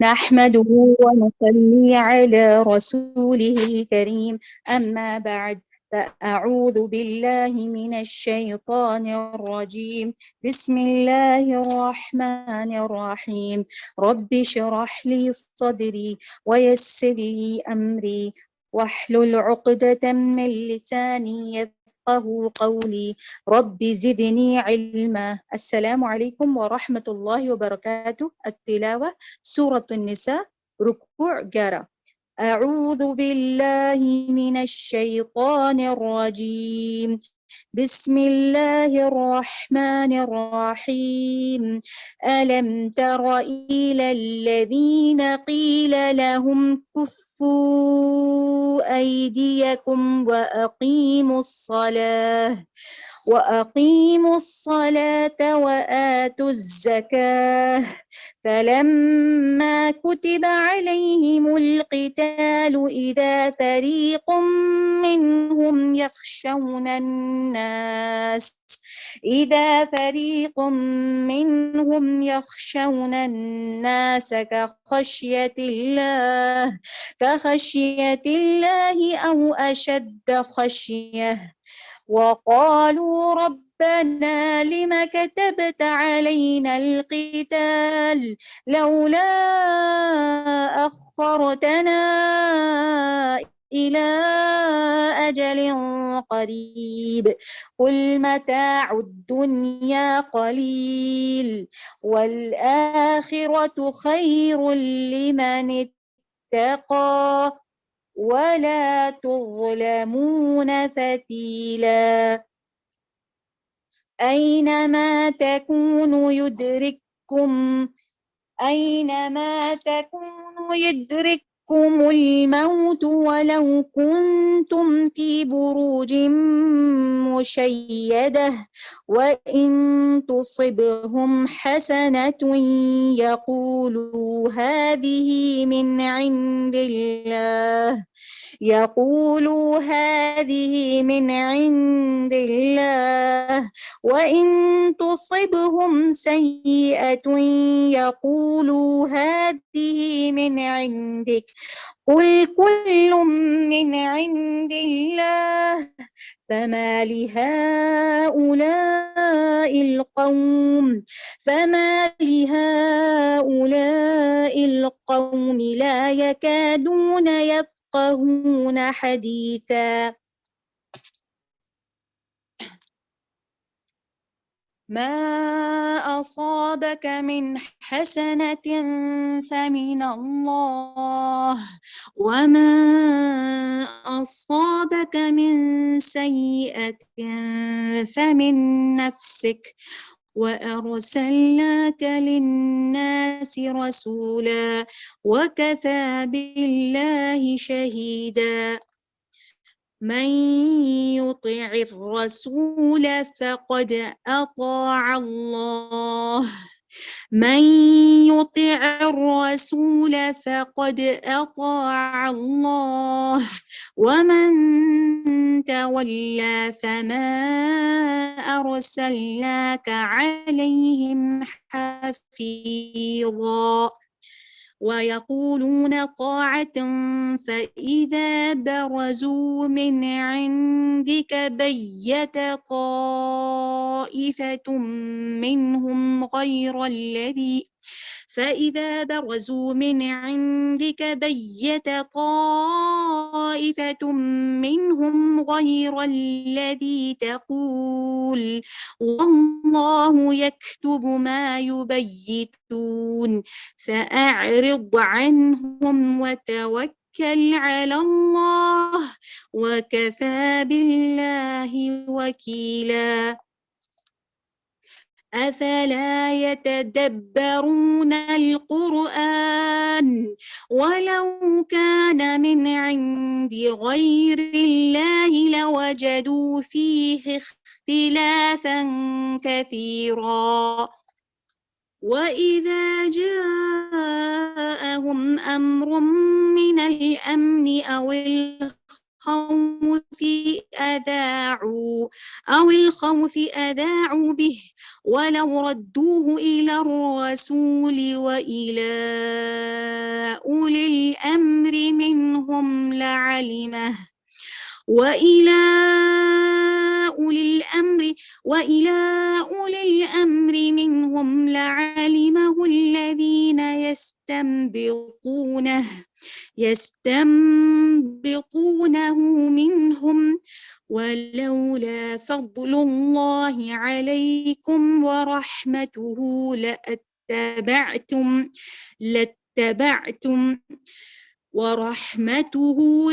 نحمده ونصلي على رسوله الكريم. أما بعد، فأعوذ بالله من الشيطان الرجيم. بسم الله الرحمن الرحيم. رب اشرح لي صدري ويسر لي أمري واحلل عقدة من لساني يفقه قولي. رب زدني علما. السلام عليكم ورحمة الله وبركاته. التلاوة سورة النساء، ركوع 11. أعوذ بالله من الشيطان الرجيم. بسم الله الرحمن الرحيم. ألم تر إلى الذين قيل لهم كفوا أيديكم وأقيموا الصلاة وآتوا الزكاة فلما كتب عليهم القتال إذا فريق منهم يخشون الناس كخشية الله أو أشد خشية، وقالوا ربنا لم كتبت علينا القتال لولا أخرتنا إلى أجل قريب قل متاع الدنيا قليل والآخرة خير لمن اتقى ولا تظلمون فتيلا. أينما تكونوا يدرككم الموت ولو كنتم في بروج مشيدة وإن تصبهم حسنة يقولوا هذه من عند الله وإن تصبهم سيئة يقولوا هذه من عندك قل كل من عند الله فما لهؤلاء القوم لا يكادون يفقهون حديثا. ما أصابك من حسنة فمن الله وما أصابك من سيئة فمن نفسك وأرسلناك للناس رسولا وكفى بالله شهيدا. من يطع الرسول فقد أطاع الله ومن تولى فما أرسلناك عليهم حفيظا. ويقولون طاعة فإذا برزوا من عندك بيت طائفة منهم غير الذي تقول والله يكتب ما يبيتون فأعرض عنهم وتوكل على الله وكفى بالله وكيلا. أفلا يتدبرون القرآن ولو كان من عند غير الله لوجدوا فيه اختلافا كثيرا. وإذا جاءهم أمر من الأمن أو الخوف أذاعوا به ولو ردوه إلى الرسول وإلى وإلى وإلى أولي الأمر منهم لعلمه الذين يستنبطونه منهم ولولا فضل الله عليكم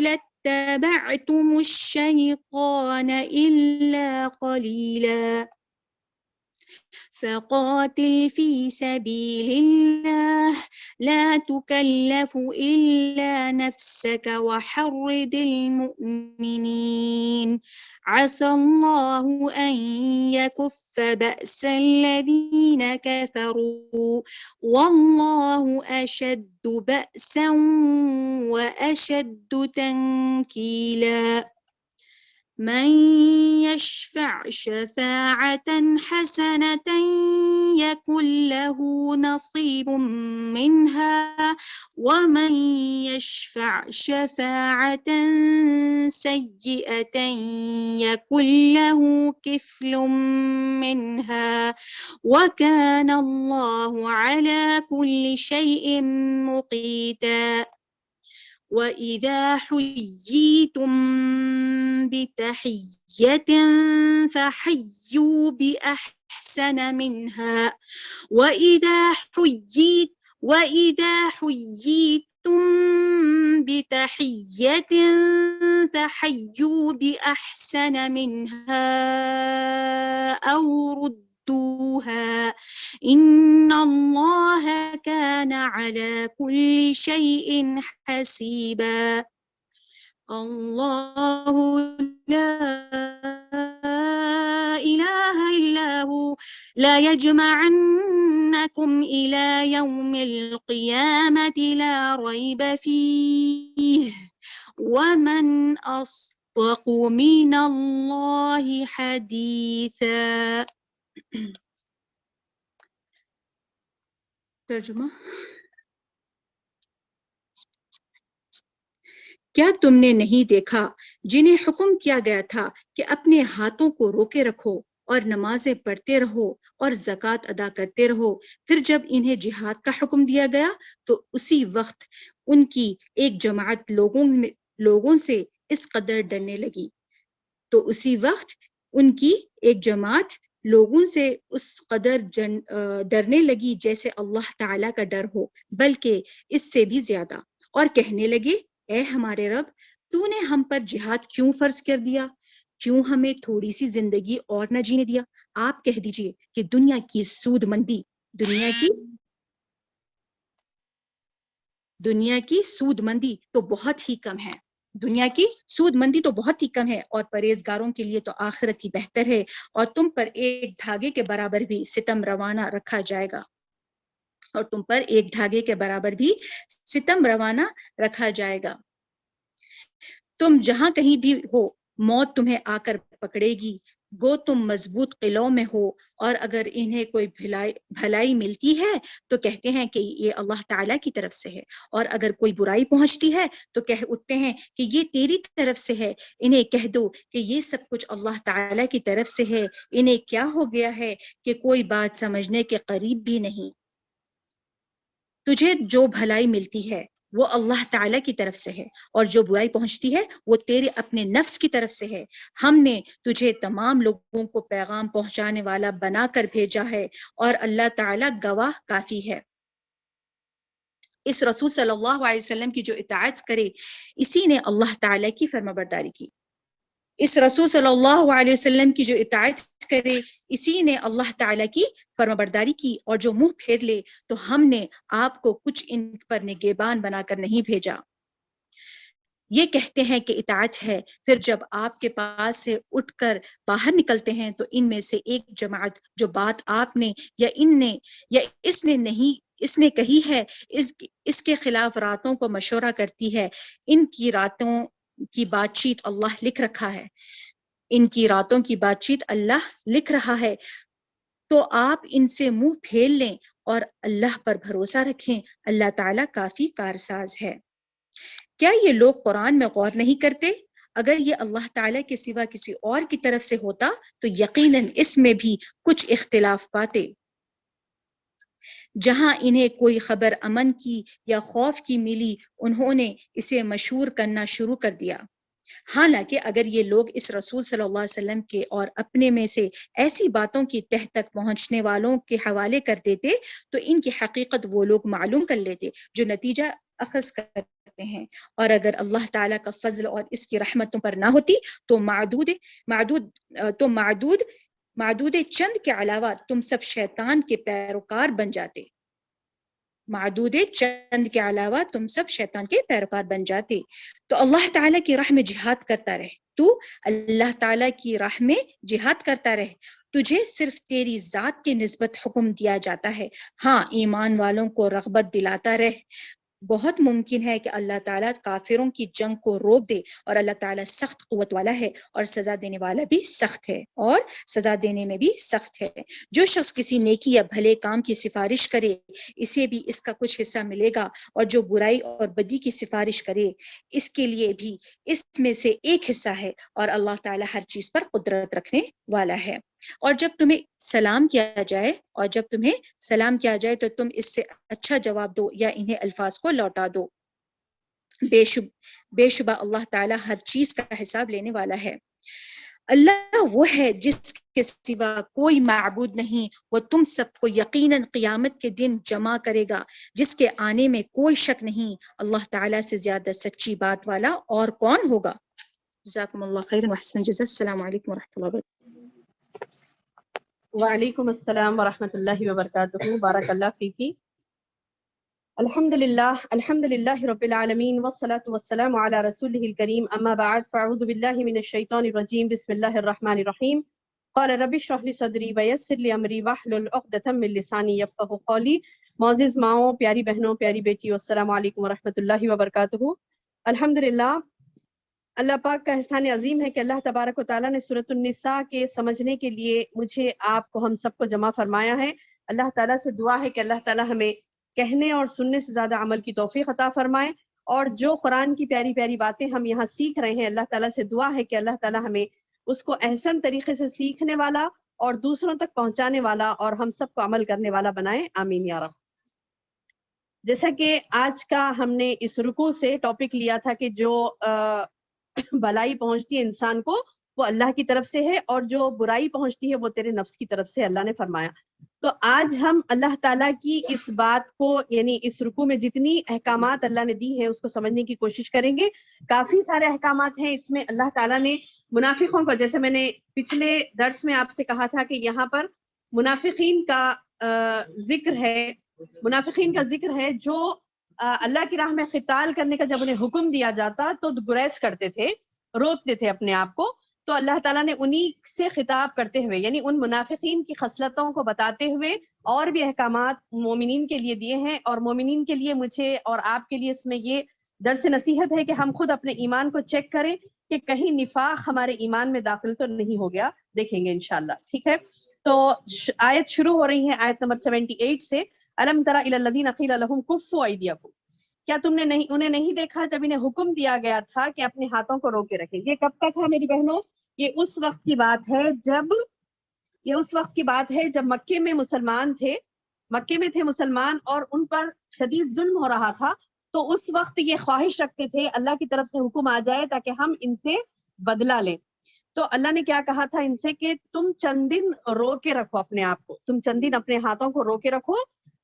لاتبعتم الشيطان إلا قليلا فقاتل في سبيل الله لا تكلف إلا نفسك وحرض المؤمنين عسى الله أن يكف بأس الذين كفروا والله أشد بأسا وأشد تنكيلا من يشفع شفاعة حسنة يكن له نصيب منها ومن يشفع شفاعة سيئة يكن له كفل منها وكان الله على كل شيء مقيتا وإذا حييتم بتحية فحيوا بأحسن منها وإذا حييتم بتحية فحيوا بأحسن منها أو ردوها إن الله كان على كل شيء حسيبا الله لا إله إلا هو لا يجمعنكم إلى يوم القيامة لا ريب فيه ومن أصدق من الله حديثا ترجمہ کیا تم نے نہیں دیکھا جنہیں حکم کیا گیا تھا کہ اپنے ہاتھوں کو روکے رکھو اور نمازیں پڑھتے رہو اور زکوٰۃ ادا کرتے رہو، پھر جب انہیں جہاد کا حکم دیا گیا تو اسی وقت ان کی ایک جماعت لوگوں سے اس قدر ڈرنے لگی لوگوں سے اس قدر ڈرنے لگی جیسے اللہ تعالیٰ کا ڈر ہو، بلکہ اس سے بھی زیادہ، اور کہنے لگے اے ہمارے رب، تو نے ہم پر جہاد کیوں فرض کر دیا؟ کیوں ہمیں تھوڑی سی زندگی اور نہ جینے دیا؟ آپ کہہ دیجئے کہ دنیا کی سود مندی تو بہت ہی کم ہے، دنیا کی سود مندی تو بہت ہی کم ہے، اور پرہیزگاروں کے لیے تو آخرت ہی بہتر ہے، اور تم پر ایک دھاگے کے برابر بھی ستم روانہ رکھا جائے گا، تم جہاں کہیں بھی ہو موت تمہیں آ کر پکڑے گی، گو تم مضبوط قلعوں میں ہو، اور اگر انہیں کوئی بھلائی ملتی ہے تو کہتے ہیں کہ یہ اللہ تعالیٰ کی طرف سے ہے، اور اگر کوئی برائی پہنچتی ہے تو کہہ اٹھتے ہیں کہ یہ تیری طرف سے ہے، انہیں کہہ دو کہ یہ سب کچھ اللہ تعالیٰ کی طرف سے ہے، انہیں کیا ہو گیا ہے کہ کوئی بات سمجھنے کے قریب بھی نہیں۔ تجھے جو بھلائی ملتی ہے وہ اللہ تعالیٰ کی طرف سے ہے، اور جو برائی پہنچتی ہے وہ تیرے اپنے نفس کی طرف سے ہے۔ ہم نے تجھے تمام لوگوں کو پیغام پہنچانے والا بنا کر بھیجا ہے، اور اللہ تعالیٰ گواہ کافی ہے۔ اس رسول صلی اللہ علیہ وسلم کی جو اطاعت کرے اسی نے اللہ تعالیٰ کی فرمانبرداری کی، اس رسول صلی اللہ علیہ وسلم کی جو اطاعت کرے اسی نے اللہ تعالیٰ کی فرمانبرداری کی، اور جو منہ پھیر لے تو ہم نے آپ کو کچھ ان پر نگہبان بنا کر نہیں بھیجا۔ یہ کہتے ہیں کہ اطاعت ہے، پھر جب آپ کے پاس سے اٹھ کر باہر نکلتے ہیں تو ان میں سے ایک جماعت جو بات آپ نے یا اس نے کہی ہے اس کے خلاف راتوں کو مشورہ کرتی ہے، ان کی راتوں کی بات چیت اللہ لکھ رکھا ہے، ان کی راتوں کی بات چیت اللہ لکھ رہا ہے، تو آپ ان سے منہ پھیر لیں اور اللہ پر بھروسہ رکھیں، اللہ تعالیٰ کافی کارساز ہے۔ کیا یہ لوگ قرآن میں غور نہیں کرتے؟ اگر یہ اللہ تعالیٰ کے سوا کسی اور کی طرف سے ہوتا تو یقیناً اس میں بھی کچھ اختلاف پاتے۔ جہاں انہیں کوئی خبر امن کی یا خوف کی ملی انہوں نے اسے مشہور کرنا شروع کر دیا۔ حالانکہ اگر یہ لوگ اس رسول صلی اللہ علیہ وسلم کے اور اپنے میں سے ایسی باتوں کی تہ تک پہنچنے والوں کے حوالے کر دیتے تو ان کی حقیقت وہ لوگ معلوم کر لیتے جو نتیجہ اخذ کرتے ہیں، اور اگر اللہ تعالیٰ کا فضل اور اس کی رحمتوں پر نہ ہوتی تو معدود چند کے علاوہ تم سب شیطان کے پیروکار بن جاتے۔ معدود چند کے علاوہ تم سب شیطان کے پیروکار بن جاتے۔ تو اللہ تعالیٰ کی راہ میں جہاد کرتا رہے، تو اللہ تعالیٰ کی راہ میں جہاد کرتا رہے، تجھے صرف تیری ذات کے نسبت حکم دیا جاتا ہے۔ ہاں، ایمان والوں کو رغبت دلاتا رہے۔ بہت ممکن ہے کہ اللہ تعالیٰ کافروں کی جنگ کو روک دے، اور اللہ تعالیٰ سخت قوت والا ہے اور سزا دینے والا بھی سخت ہے، اور سزا دینے میں بھی سخت ہے۔ جو شخص کسی نیکی یا بھلے کام کی سفارش کرے اسے بھی اس کا کچھ حصہ ملے گا، اور جو برائی اور بدی کی سفارش کرے اس کے لیے بھی اس میں سے ایک حصہ ہے، اور اللہ تعالیٰ ہر چیز پر قدرت رکھنے والا ہے۔ اور جب تمہیں سلام کیا جائے تو تم اس سے اچھا جواب دو یا انہیں الفاظ کو لوٹا دو۔ بے شبہ اللہ تعالیٰ ہر چیز کا حساب لینے والا ہے۔ اللہ وہ ہے جس کے سوا کوئی معبود نہیں، وہ تم سب کو یقیناً قیامت کے دن جمع کرے گا جس کے آنے میں کوئی شک نہیں۔ اللہ تعالیٰ سے زیادہ سچی بات والا اور کون ہوگا؟ جزاکم اللہ خیر وحسن الجزاء۔ السلام علیکم ورحمۃ اللہ وبرکاتہ۔ وعلیکم السلام ورحمۃ اللہ وبرکاتہ۔ بارک اللہ فیکی۔ الحمدللہ رب العالمین والصلاة والسلام علی رسولہ الکریم، اما بعد فاعوذ باللہ من الشیطان الرجیم، بسم اللہ الرحمن الرحیم۔ قال رب اشرح لی صدری ویسر لی امری واحلل عقدۃ من لسانی یفقہوا قولی۔ معزز ماؤں، پیاری بہنوں، پیاری بیٹیوں، السلام علیکم ورحمۃ اللہ وبرکاتہ۔ الحمدللہ، اللہ پاک کا احسان عظیم ہے کہ اللہ تبارک و تعالیٰ نے سورۃ النساء کے سمجھنے کے لیے مجھے، آپ کو، ہم سب کو جمع فرمایا ہے۔ اللہ تعالیٰ سے دعا ہے کہ اللہ تعالیٰ ہمیں کہنے اور سننے سے زیادہ عمل کی توفیق عطا فرمائے، اور جو قرآن کی پیاری پیاری باتیں ہم یہاں سیکھ رہے ہیں، اللہ تعالیٰ سے دعا ہے کہ اللہ تعالیٰ ہمیں اس کو احسن طریقے سے سیکھنے والا اور دوسروں تک پہنچانے والا اور ہم سب کو عمل کرنے والا بنائے، آمین یا رب۔ جیسا کہ آج کا ہم نے اس رکوع سے ٹاپک لیا تھا کہ جو بھلائی پہنچتی ہے انسان کو وہ اللہ کی طرف سے ہے، اور جو برائی پہنچتی ہے وہ تیرے نفس کی طرف سے، اللہ نے فرمایا۔ تو آج ہم اللہ تعالیٰ کی اس بات کو، یعنی اس رکوع میں جتنی احکامات اللہ نے دی ہیں اس کو سمجھنے کی کوشش کریں گے۔ کافی سارے احکامات ہیں اس میں۔ اللہ تعالیٰ نے منافقوں کو، جیسے میں نے پچھلے درس میں آپ سے کہا تھا کہ یہاں پر منافقین کا ذکر ہے جو اللہ کی راہ میں قتال کرنے کا جب انہیں حکم دیا جاتا تو گریز کرتے تھے، روکتے تھے اپنے آپ کو۔ تو اللہ تعالیٰ نے انہی سے خطاب کرتے ہوئے، یعنی ان منافقین کی خصلتوں کو بتاتے ہوئے اور بھی احکامات مومنین کے لیے دیے ہیں، اور مومنین کے لیے، مجھے اور آپ کے لیے اس میں یہ درس نصیحت ہے کہ ہم خود اپنے ایمان کو چیک کریں کہ کہیں نفاق ہمارے ایمان میں داخل تو نہیں ہو گیا۔ دیکھیں گے انشاءاللہ، ٹھیک ہے؟ تو آیت شروع ہو رہی ہے آیت نمبر 78 سے۔ الم تر الی الذین قیل لهم کفوا ایدیکم، کیا تم نے انہیں نہیں دیکھا جب انہیں حکم دیا گیا تھا کہ اپنے ہاتھوں کو روکے رکھیں؟ یہ کب کا تھا میری بہنوں؟ یہ اس وقت کی بات ہے جب مکے میں مسلمان تھے، اور ان پر شدید ظلم ہو رہا تھا۔ تو اس وقت یہ خواہش رکھتے تھے اللہ کی طرف سے حکم آ جائے تاکہ ہم ان سے بدلہ لیں۔ تو اللہ نے کیا کہا تھا ان سے کہ تم چند دن رو کے رکھو اپنے آپ کو، تم چند دن اپنے ہاتھوں کو رو کے رکھو،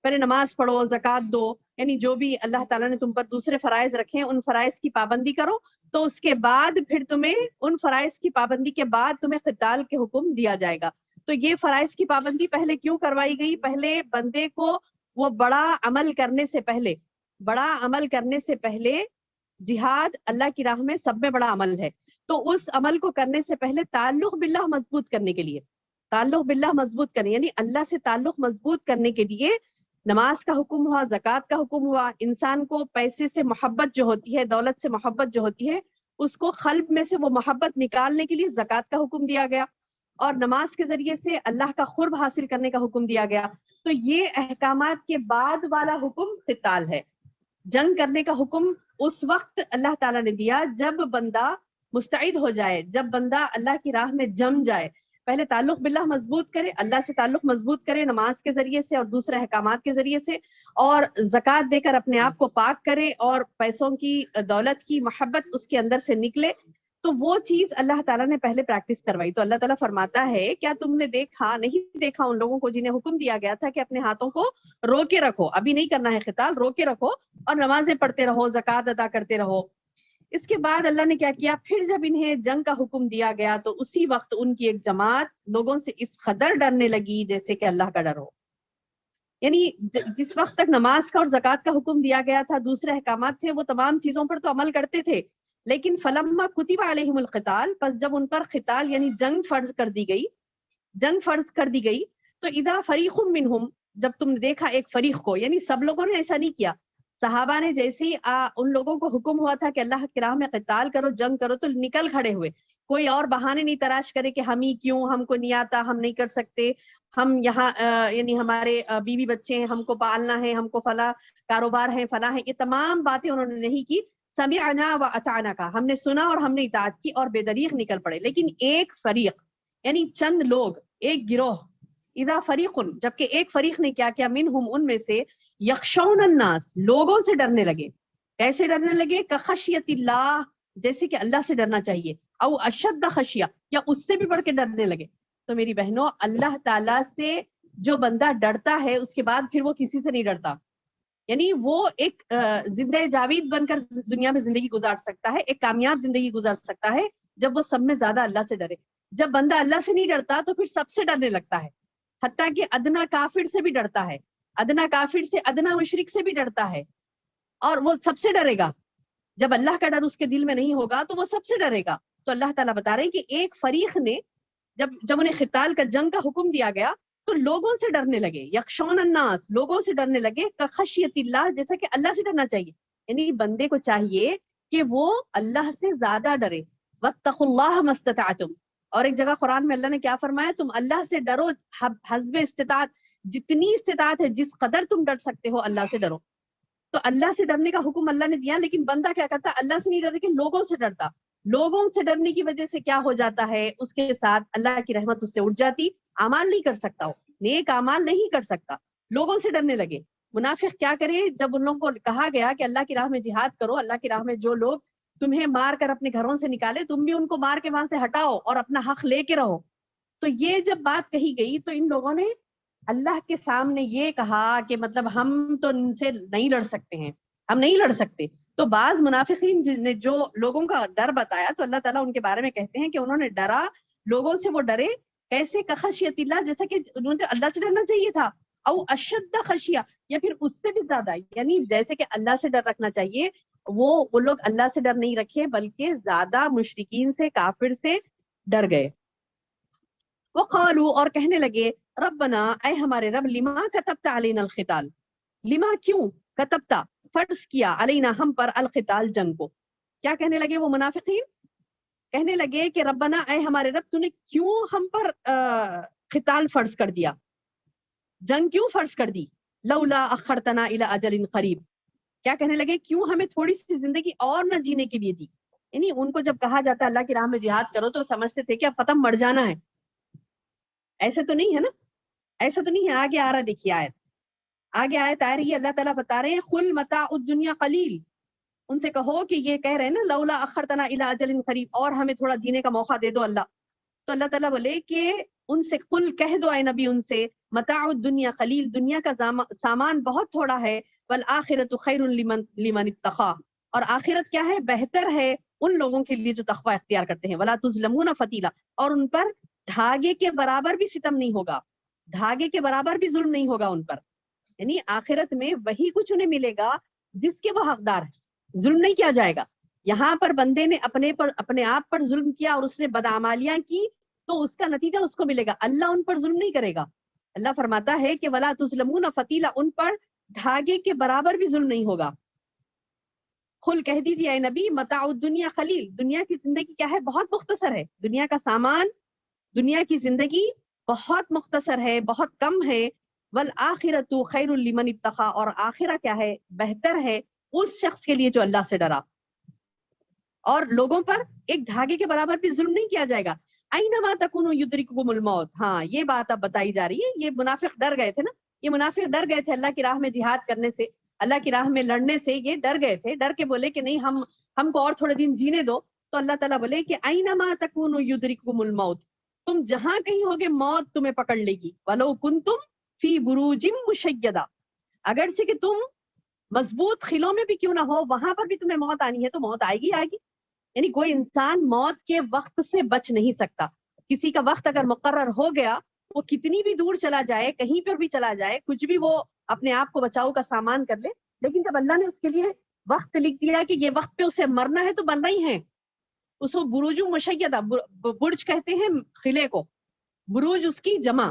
پہلے نماز پڑھو، زکوٰۃ دو، یعنی جو بھی اللہ تعالیٰ نے تم پر دوسرے فرائض رکھے ہیں ان فرائض کی پابندی کرو۔ تو اس کے بعد پھر تمہیں ان فرائض کی پابندی کے بعد تمہیں قتال کے حکم دیا جائے گا۔ تو یہ فرائض کی پابندی پہلے کیوں کروائی گئی؟ پہلے بندے کو وہ بڑا عمل کرنے سے پہلے جہاد اللہ کی راہ میں سب میں بڑا عمل ہے، تو اس عمل کو کرنے سے پہلے تعلق باللہ مضبوط کرنے کے لیے، یعنی اللہ سے تعلق مضبوط کرنے کے لیے نماز کا حکم ہوا، زکوٰۃ کا حکم ہوا۔ انسان کو پیسے سے محبت جو ہوتی ہے، دولت سے محبت جو ہوتی ہے، اس کو قلب میں سے وہ محبت نکالنے کے لیے زکوٰۃ کا حکم دیا گیا، اور نماز کے ذریعے سے اللہ کا قرب حاصل کرنے کا حکم دیا گیا۔ تو یہ احکامات کے بعد والا حکم قتال ہے۔ جنگ کرنے کا حکم اس وقت اللہ تعالیٰ نے دیا جب بندہ مستعد ہو جائے، جب بندہ اللہ کی راہ میں جم جائے، پہلے تعلق باللہ مضبوط کرے، اللہ سے تعلق مضبوط کرے نماز کے ذریعے سے اور دوسرے احکامات کے ذریعے سے، اور زکوٰۃ دے کر اپنے آپ کو پاک کرے اور پیسوں کی دولت کی محبت اس کے اندر سے نکلے، تو وہ چیز اللہ تعالیٰ نے پہلے پریکٹس کروائی. تو اللہ تعالیٰ فرماتا ہے کیا تم نے دیکھا نہیں دیکھا ان لوگوں کو جنہیں حکم دیا گیا تھا کہ اپنے ہاتھوں کو رو کے رکھو، ابھی نہیں کرنا ہے قتال، رو کے رکھو اور نمازیں پڑھتے رہو، زکوٰۃ ادا کرتے رہو. اس کے بعد اللہ نے کیا کیا، پھر جب انہیں جنگ کا حکم دیا گیا تو اسی وقت ان کی ایک جماعت لوگوں سے اس قدر ڈرنے لگی جیسے کہ اللہ کا ڈر ہو. یعنی جس وقت تک نماز کا اور زکوٰۃ کا حکم دیا گیا تھا، دوسرے احکامات تھے، وہ تمام چیزوں پر تو عمل کرتے تھے، لیکن فلما کتب علیہم القتال، پس جب ان پر قتال یعنی جنگ فرض کر دی گئی تو اذا فریق منہم، جب تم نے دیکھا ایک فریق کو، یعنی سب لوگوں نے ایسا نہیں کیا، صحابہ نے جیسے ہی ان لوگوں کو حکم ہوا تھا کہ اللہ کی راہ میں قتال کرو، جنگ کرو، تو نکل کھڑے ہوئے. کوئی اور بہانے نہیں تلاش کرے کہ ہم ہی کیوں، ہم کو نہیں آتا، ہم نہیں کر سکتے، ہم یہاں یعنی ہمارے بیوی بچے ہیں، ہم کو پالنا ہے، ہم کو فلاں کاروبار ہے، فلاں ہے، یہ تمام باتیں انہوں نے نہیں کی. سمعنا و اطعنا کا، ہم نے سنا اور ہم نے اطاعت کی اور بے دریغ نکل پڑے. لیکن ایک فریق یعنی چند لوگ، ایک گروہ، اذا فریق، جبکہ ایک فریق نے کیا کیا، منہم، ان میں سے، یخشون الناس، لوگوں سے ڈرنے لگے. کیسے ڈرنے لگے؟ کخشیت اللہ، جیسے کہ اللہ سے ڈرنا چاہیے، او اشد خشیہ، یا اس سے بھی بڑھ کے ڈرنے لگے. تو میری بہنوں، اللہ تعالیٰ سے جو بندہ ڈرتا ہے اس کے بعد پھر وہ کسی سے نہیں ڈرتا. یعنی وہ ایک زندہ جاوید بن کر دنیا میں زندگی گزار سکتا ہے، ایک کامیاب زندگی گزار سکتا ہے جب وہ سب میں زیادہ اللہ سے ڈرے. جب بندہ اللہ سے نہیں ڈرتا تو پھر سب سے ڈرنے لگتا ہے، حتیٰ کہ ادنا کافر سے بھی ڈرتا ہے، ادنا کافر سے، ادنا مشرک سے بھی ڈرتا ہے، اور وہ سب سے ڈرے گا. جب اللہ کا ڈر اس کے دل میں نہیں ہوگا تو وہ سب سے ڈرے گا. تو اللہ تعالیٰ بتا رہے ہیں کہ ایک فریق نے جب انہیں قتال کا، جنگ کا حکم دیا گیا تو لوگوں سے ڈرنے لگے. یخشون الناس، لوگوں سے ڈرنے لگے، کخشیت اللہ، جیسا کہ اللہ سے ڈرنا چاہیے. یعنی بندے کو چاہیے کہ وہ اللہ سے زیادہ ڈرے. واتقوا اللہ ما استطعتم، اور ایک جگہ قرآن میں اللہ نے کیا فرمایا، تم اللہ سے ڈرو حسب استطاعت، جتنی استطاعت ہے، جس قدر تم ڈر سکتے ہو اللہ سے ڈرو. تو اللہ سے ڈرنے کا حکم اللہ نے دیا، لیکن بندہ کیا کرتا، اللہ سے نہیں ڈر کے لوگوں سے ڈرتا. لوگوں سے ڈرنے کی وجہ سے کیا ہو جاتا ہے، اس کے ساتھ اللہ کی رحمت اس سے اٹھ جاتی، اعمال نہیں کر سکتا، ہو نیک اعمال نہیں کر سکتا. لوگوں سے ڈرنے لگے. منافق کیا کرے، جب ان لوگوں کو کہا گیا کہ اللہ کی راہ میں جہاد کرو، اللہ کی راہ میں جو لوگ تمہیں مار کر اپنے گھروں سے نکالے، تم بھی ان کو مار کے وہاں سے ہٹاؤ اور اپنا حق لے کے رہو. تو یہ جب بات کہی گئی تو ان لوگوں نے اللہ کے سامنے یہ کہا کہ مطلب ہم تو ان سے نہیں لڑ سکتے ہیں، ہم نہیں لڑ سکتے. تو بعض منافقین نے جو لوگوں کا ڈر بتایا تو اللہ تعالیٰ ان کے بارے میں کہتے ہیں کہ انہوں نے ڈرا، لوگوں سے وہ ڈرے کیسے، کخشیت اللہ، جیسا کہ انہوں نے اللہ سے ڈرنا چاہیے تھا، او اشد خشیہ، یا پھر اس سے بھی زیادہ، یعنی جیسے کہ اللہ سے ڈر رکھنا چاہیے وہ لوگ اللہ سے ڈر نہیں رکھے بلکہ زیادہ مشرکین سے، کافر سے ڈر گئے. وقالوا، اور کہنے لگے، ربنا، اے ہمارے رب، لما کتبت علینا القتال، لما کیوں، کتبتا فرض کیا، علینا ہم پر، القتال جنگ کو. کیا کہنے لگے وہ منافقین؟ کہنے لگے کہ ربنا، اے ہمارے رب، تو نے کیوں ہم پر قتال فرض کر دیا، جنگ کیوں فرض کر دی، لولا اخرتنا الی اجل قریب. کیا کہنے لگے، کیوں ہمیں تھوڑی سی زندگی اور نہ جینے کے لیے دی. یعنی ان کو جب کہا جاتا ہے اللہ کی راہ میں جہاد کرو تو سمجھتے تھے کہ اب ختم مر جانا ہے. ایسا تو نہیں ہے نا، ایسا تو نہیں ہے. آگے آ رہا، دیکھیے آگے آیت آ رہی ہے، اللہ تعالیٰ بتا رہے ہیں، قل متاع الدنیا قلیل، ان سے کہو کہ یہ کہہ رہے ہیں نا، لولا اخرتنا الی اجل قریب، اور ہمیں تھوڑا جینے کا موقع دے دو اللہ. تو اللہ تعالیٰ بولے کہ ان سے قل، کہہ دو اے نبی ان سے، متاع الدنیا قلیل، دنیا کا سامان بہت تھوڑا ہے، والآخرۃ خیر لمن اتقی، اور آخرت کیا ہے، بہتر ہے ان لوگوں کے لیے جو تقوی اختیار کرتے ہیں. ولا تظلمون فتیلا، اور ان پر دھاگے کے برابر بھی ستم نہیں ہوگا، دھاگے کے برابر بھی ظلم نہیں ہوگا ان پر. یعنی آخرت میں وہی کچھ انہیں ملے گا جس کے وہ حقدار ہے، ظلم نہیں کیا جائے گا. یہاں پر بندے نے اپنے آپ پر ظلم کیا اور اس نے بدعمالیاں کی تو اس کا نتیجہ اس کو ملے گا، اللہ ان پر ظلم نہیں کرے گا. اللہ فرماتا ہے کہ ولا تظلمون فتیلا، ان پر دھاگے کے برابر بھی ظلم نہیں ہوگا. قل، کہہ دیجیے اے نبی، متاع الدنیا قلیل، دنیا کی زندگی کیا ہے، بہت مختصر ہے. دنیا کا سامان، دنیا کی زندگی بہت مختصر ہے، بہت کم ہے. والآخرۃ خیر لمن اتقی، اور آخرہ کیا ہے، بہتر ہے اس شخص کے لیے جو اللہ سے ڈرا. اور لوگوں پر ایک دھاگے کے برابر بھی ظلم نہیں کیا جائے گا. اینما تکونوا یدرککم الموت. ہاں یہ بات اب بتائی جا رہی ہے. یہ منافق ڈر گئے تھے نا, یہ منافق ڈر گئے تھے اللہ کی راہ میں جہاد کرنے سے, اللہ کی راہ میں لڑنے سے. یہ ڈر گئے تھے, ڈر کے بولے کہ نہیں ہم کو اور تھوڑے دن جینے دو. تو اللہ تعالیٰ بولے کہ اینما تکونوا یدرککم الموت, تم جہاں کہیں ہوگے موت تمہیں پکڑ لے گی. ولو کنتم فی بروج مشیدہ, اگرچہ کہ تم مضبوط خلوں میں بھی کیوں نہ ہو, وہاں پر بھی تمہیں موت آنی ہے تو موت آئے گی. یعنی کوئی انسان موت کے وقت سے بچ نہیں سکتا. کسی کا وقت اگر مقرر ہو گیا, وہ کتنی بھی دور چلا جائے, کہیں پر بھی چلا جائے, کچھ بھی وہ اپنے آپ کو بچاؤ کا سامان کر لے, لیکن جب اللہ نے اس کے لیے وقت لکھ دیا کہ یہ وقت پہ اسے مرنا ہے تو مرنا ہی ہے. اس کو بروج مشیدہ, برج کہتے ہیں خلے کو, بروج اس کی جمع,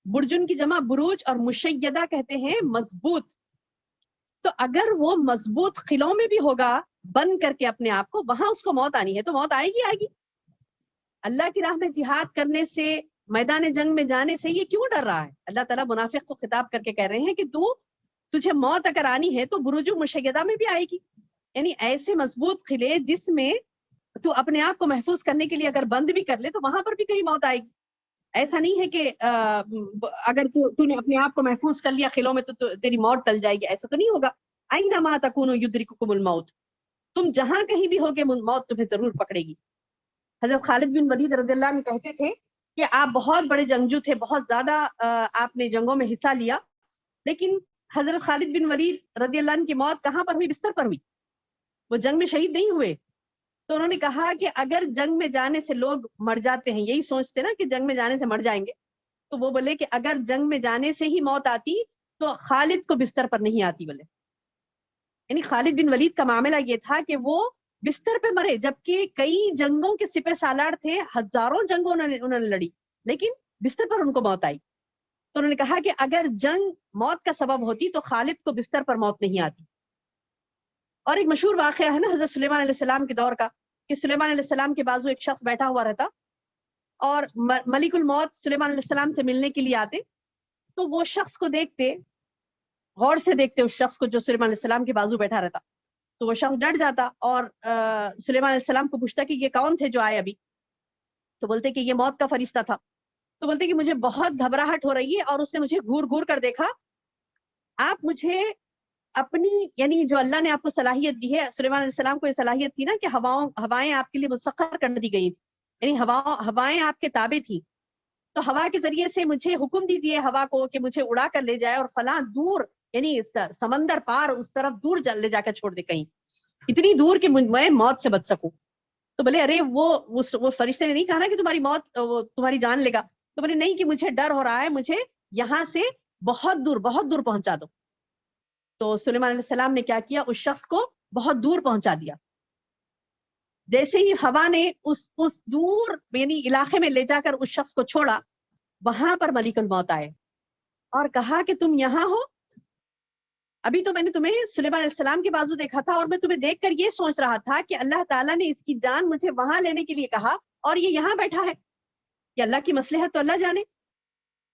برجن کی جمع بروج, اور مشیدہ کہتے ہیں مضبوط. تو اگر وہ مضبوط خلوں میں بھی ہوگا بند کر کے اپنے آپ کو, وہاں اس کو موت آنی ہے تو موت آئے گی. اللہ کی راہ میں جہاد کرنے سے, میدان جنگ میں جانے سے یہ کیوں ڈر رہا ہے؟ اللہ تعالیٰ منافق کو خطاب کر کے کہہ رہے ہیں کہ تجھے موت اگر آنی ہے تو بروج مشیدہ میں بھی آئے گی. یعنی ایسے مضبوط قلعے جس میں تو اپنے آپ کو محفوظ کرنے کے لیے اگر بند بھی کر لے تو وہاں پر بھی تیری موت آئے گی. ایسا نہیں ہے کہ اگر تو نے اپنے آپ کو محفوظ کر لیا قلعوں میں تو تیری موت ٹل جائے گی, ایسا تو نہیں ہوگا. اینما تکونوا یدرککم الموت, تم جہاں کہیں بھی ہوگے موت تمہیں ضرور پکڑے گی. حضرت خالد بن ولید رضی اللہ عنہ کہتے تھے کہ آپ بہت بڑے جنگجو تھے, بہت زیادہ آپ نے جنگوں میں حصہ لیا, لیکن حضرت خالد بن ولید رضی اللہ عنہ کی موت کہاں پر ہوئی؟ بستر پر ہوئی. وہ جنگ میں شہید نہیں ہوئے. تو انہوں نے کہا کہ اگر جنگ میں جانے سے لوگ مر جاتے ہیں, یہی سوچتے نا کہ جنگ میں جانے سے مر جائیں گے, تو وہ بولے کہ اگر جنگ میں جانے سے ہی موت آتی تو خالد کو بستر پر نہیں آتی. بولے یعنی خالد بن ولید کا معاملہ یہ تھا کہ وہ بستر پہ مرے, جبکہ کئی جنگوں کے سپہ سالار تھے, ہزاروں جنگوں انہوں نے لڑی, لیکن بستر پر ان کو موت آئی. تو انہوں نے کہا کہ اگر جنگ موت کا سبب ہوتی تو خالد کو بستر پر موت نہیں آتی. اور ایک مشہور واقعہ ہے نا حضرت سلیمان علیہ السلام کے دور کا, کہ سلیمان علیہ السلام کے بازو ایک شخص بیٹھا ہوا رہتا, اور ملک الموت سلیمان علیہ السلام سے ملنے کے لیے آتے, تو وہ شخص کو دیکھتے, غور سے دیکھتے اس شخص کو جو سلیمان علیہ السلام کے بازو بیٹھا رہتا, تو وہ شخص ڈر جاتا اور سلیمان علیہ السلام کو پوچھتا کہ یہ کون تھے جو آئے ابھی؟ تو بولتے کہ یہ موت کا فرشتہ تھا. تو بولتے کہ مجھے بہت گھبراہٹ ہو رہی ہے, اور اس نے مجھے گھور گھور کر دیکھا. آپ مجھے اپنی, یعنی جو اللہ نے آپ کو صلاحیت دی ہے, سلیمان علیہ السلام کو یہ صلاحیت تھی نا کہ ہوائیں آپ کے لیے مسخر کر دی گئی, یعنی ہوائیں آپ کے تابع تھی, تو ہوا کے ذریعے سے مجھے حکم دیجیے ہوا کو کہ مجھے اڑا کر لے جائے اور فلاں دور, یعنی سمندر پار اس طرف دور لے جا کر چھوڑ دے, کہیں اتنی دور کہ میں موت سے بچ سکوں. تو بولے ارے وہ فرشتے نے نہیں کہا نا کہ تمہاری موت, وہ تمہاری جان لے گا. تو بولے نہیں, کہ مجھے ڈر ہو رہا ہے, مجھے یہاں سے بہت دور پہنچا دو. تو سلیمان علیہ السلام نے کیا کیا, اس شخص کو بہت دور پہنچا دیا. جیسے ہی ہوا نے اس دور یعنی علاقے میں لے جا کر اس شخص کو چھوڑا, وہاں پر ملک الموت آئے اور کہا کہ تم یہاں ہو. ابھی تو میں نے تمہیں سلیمان علیہ السلام کے بازو دیکھا تھا, اور میں تمہیں دیکھ کر یہ سوچ رہا تھا کہ اللہ تعالیٰ نے اس کی جان مجھے وہاں لینے کے لیے کہا, اور یہ یہاں بیٹھا ہے, کہ اللہ کی مصلحت تو اللہ جانے.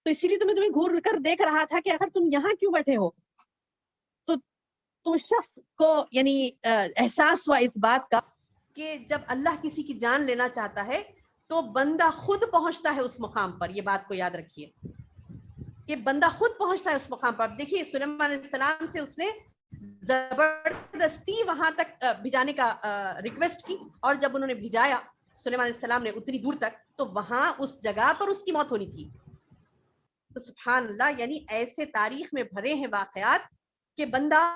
تو اسی لیے تمہیں گھور کر دیکھ رہا تھا کہ اگر تم یہاں کیوں بیٹھے ہو. تو شخص کو یعنی احساس ہوا اس بات کا کہ جب اللہ کسی کی جان لینا چاہتا ہے تو بندہ خود پہنچتا ہے اس مقام پر. یہ بات کو یاد رکھیے کہ بندہ خود پہنچتا ہے اس مقام پر. دیکھیے سلیمان علیہ السلام سے اس نے زبردستی وہاں تک بھیجانے کا ریکویسٹ کی, اور جب انہوں نے بھیجایا سلیمان علیہ السلام نے اتنی دور تک, تو وہاں اس جگہ پر اس کی موت ہونی تھی. تو سبحان اللہ, یعنی ایسے تاریخ میں بھرے ہیں واقعات کہ بندہ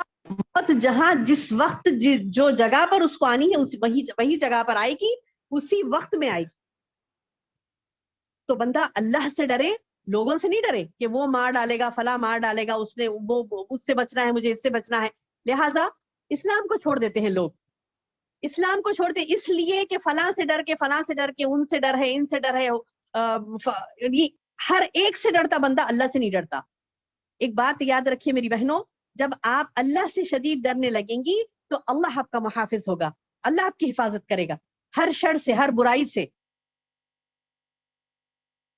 جہاں جس وقت جو جگہ پر اس کو آنی ہے وہی جگہ پر آئے گی, اسی وقت میں آئے گی. تو بندہ اللہ سے ڈرے, لوگوں سے نہیں ڈرے کہ وہ مار ڈالے گا, فلاں مار ڈالے گا, اس نے وہ اس سے بچنا ہے, مجھے اس سے بچنا ہے. لہٰذا اسلام کو چھوڑ دیتے ہیں لوگ, اسلام کو چھوڑتے اس لیے کہ فلاں سے ڈر کے, فلاں سے ڈر کے, ان سے ڈر ہے, ان سے ڈر ہے. ہر ایک سے ڈرتا بندہ, اللہ سے نہیں ڈرتا. ایک بات یاد رکھیے میری بہنوں, جب آپ اللہ سے شدید ڈرنے لگیں گی تو اللہ آپ کا محافظ ہوگا, اللہ آپ کی حفاظت کرے گا ہر شر سے, ہر برائی سے.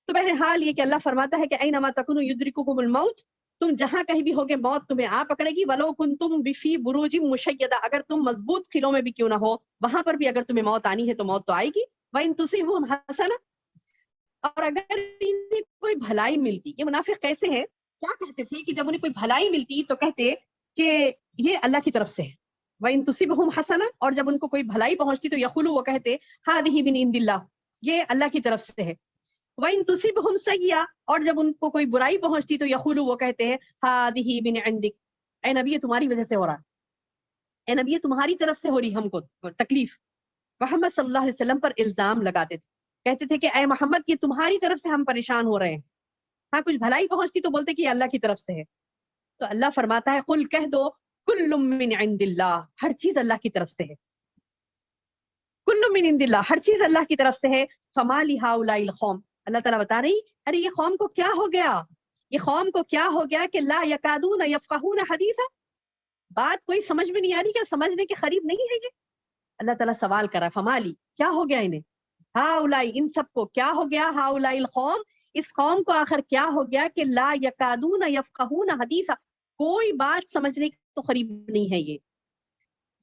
تو بہرحال یہ کہ اللہ فرماتا ہے کہ اینما تکونوا یدرککم الموت, تم جہاں کہیں بھی ہوگے موت تمہیں آ پکڑے گی. ولو کنتم بفی بروج مشیدہ, اگر تم مضبوط قلعوں میں بھی کیوں نہ ہو, وہاں پر بھی اگر تمہیں موت آنی ہے تو موت تو آئے گی. وَإِن تُصِبْهُمْ حَسَنَةٌ, اور اگر انہیں کوئی بھلائی ملتی. یہ منافق کیسے ہیں, کیا کہتے تھے کہ جب انہیں کوئی بھلائی ملتی تو کہتے کہ یہ اللہ کی طرف سے ہے. وَإِن تُصِبْهُمْ حَسَنَةٌ, اور جب ان کو کوئی بھلائی پہنچتی تو یقولوا, وہ کہتے هذه من عند اللہ, یہ اللہ کی طرف سے ہے. وَإِن تُصِبْهُمْ سَيِّئَةٌ, اور جب ان کو کوئی برائی پہنچتی تو یقولوا, وہ کہتے ہیں هذه من عندک, اے نبی یہ تمہاری وجہ سے ہو رہا ہے, اے نبی یہ تمہاری طرف سے ہو رہی ہم کو تکلیف. محمد صلی اللہ علیہ وسلم پر الزام لگاتے تھے, کہتے تھے کہ اے محمد یہ تمہاری طرف سے ہم پریشان ہو رہے ہیں. ہاں کچھ بھلائی پہنچتی تو بولتے کہ یہ اللہ کی طرف سے ہے. تو اللہ فرماتا ہے قل کہہ دو کل من عند اللہ, ہر چیز اللہ کی طرف سے ہے. کل من عند اللہ, ہر چیز اللہ کی طرف سے ہے. فما لہؤلاء القوم, اللہ تعالیٰ بتا رہی ارے یہ قوم کو کیا ہو گیا, یہ قوم کو کیا ہو گیا کہ لا یکادون یفقہون حدیثا, بات کوئی سمجھ میں نہیں آ رہی, کیا سمجھنے کے قریب نہیں ہے یہ. اللہ تعالیٰ سوال کر رہا ہے فما لی, کیا ہو گیا انہیں, ہؤلاء ان سب کو کیا ہو گیا, ہؤلاء القوم, اس قوم کو آخر کیا ہو گیا کہ لا یکادون یفقہون حدیثا, کوئی بات سمجھنے کے تو قریب نہیں ہے.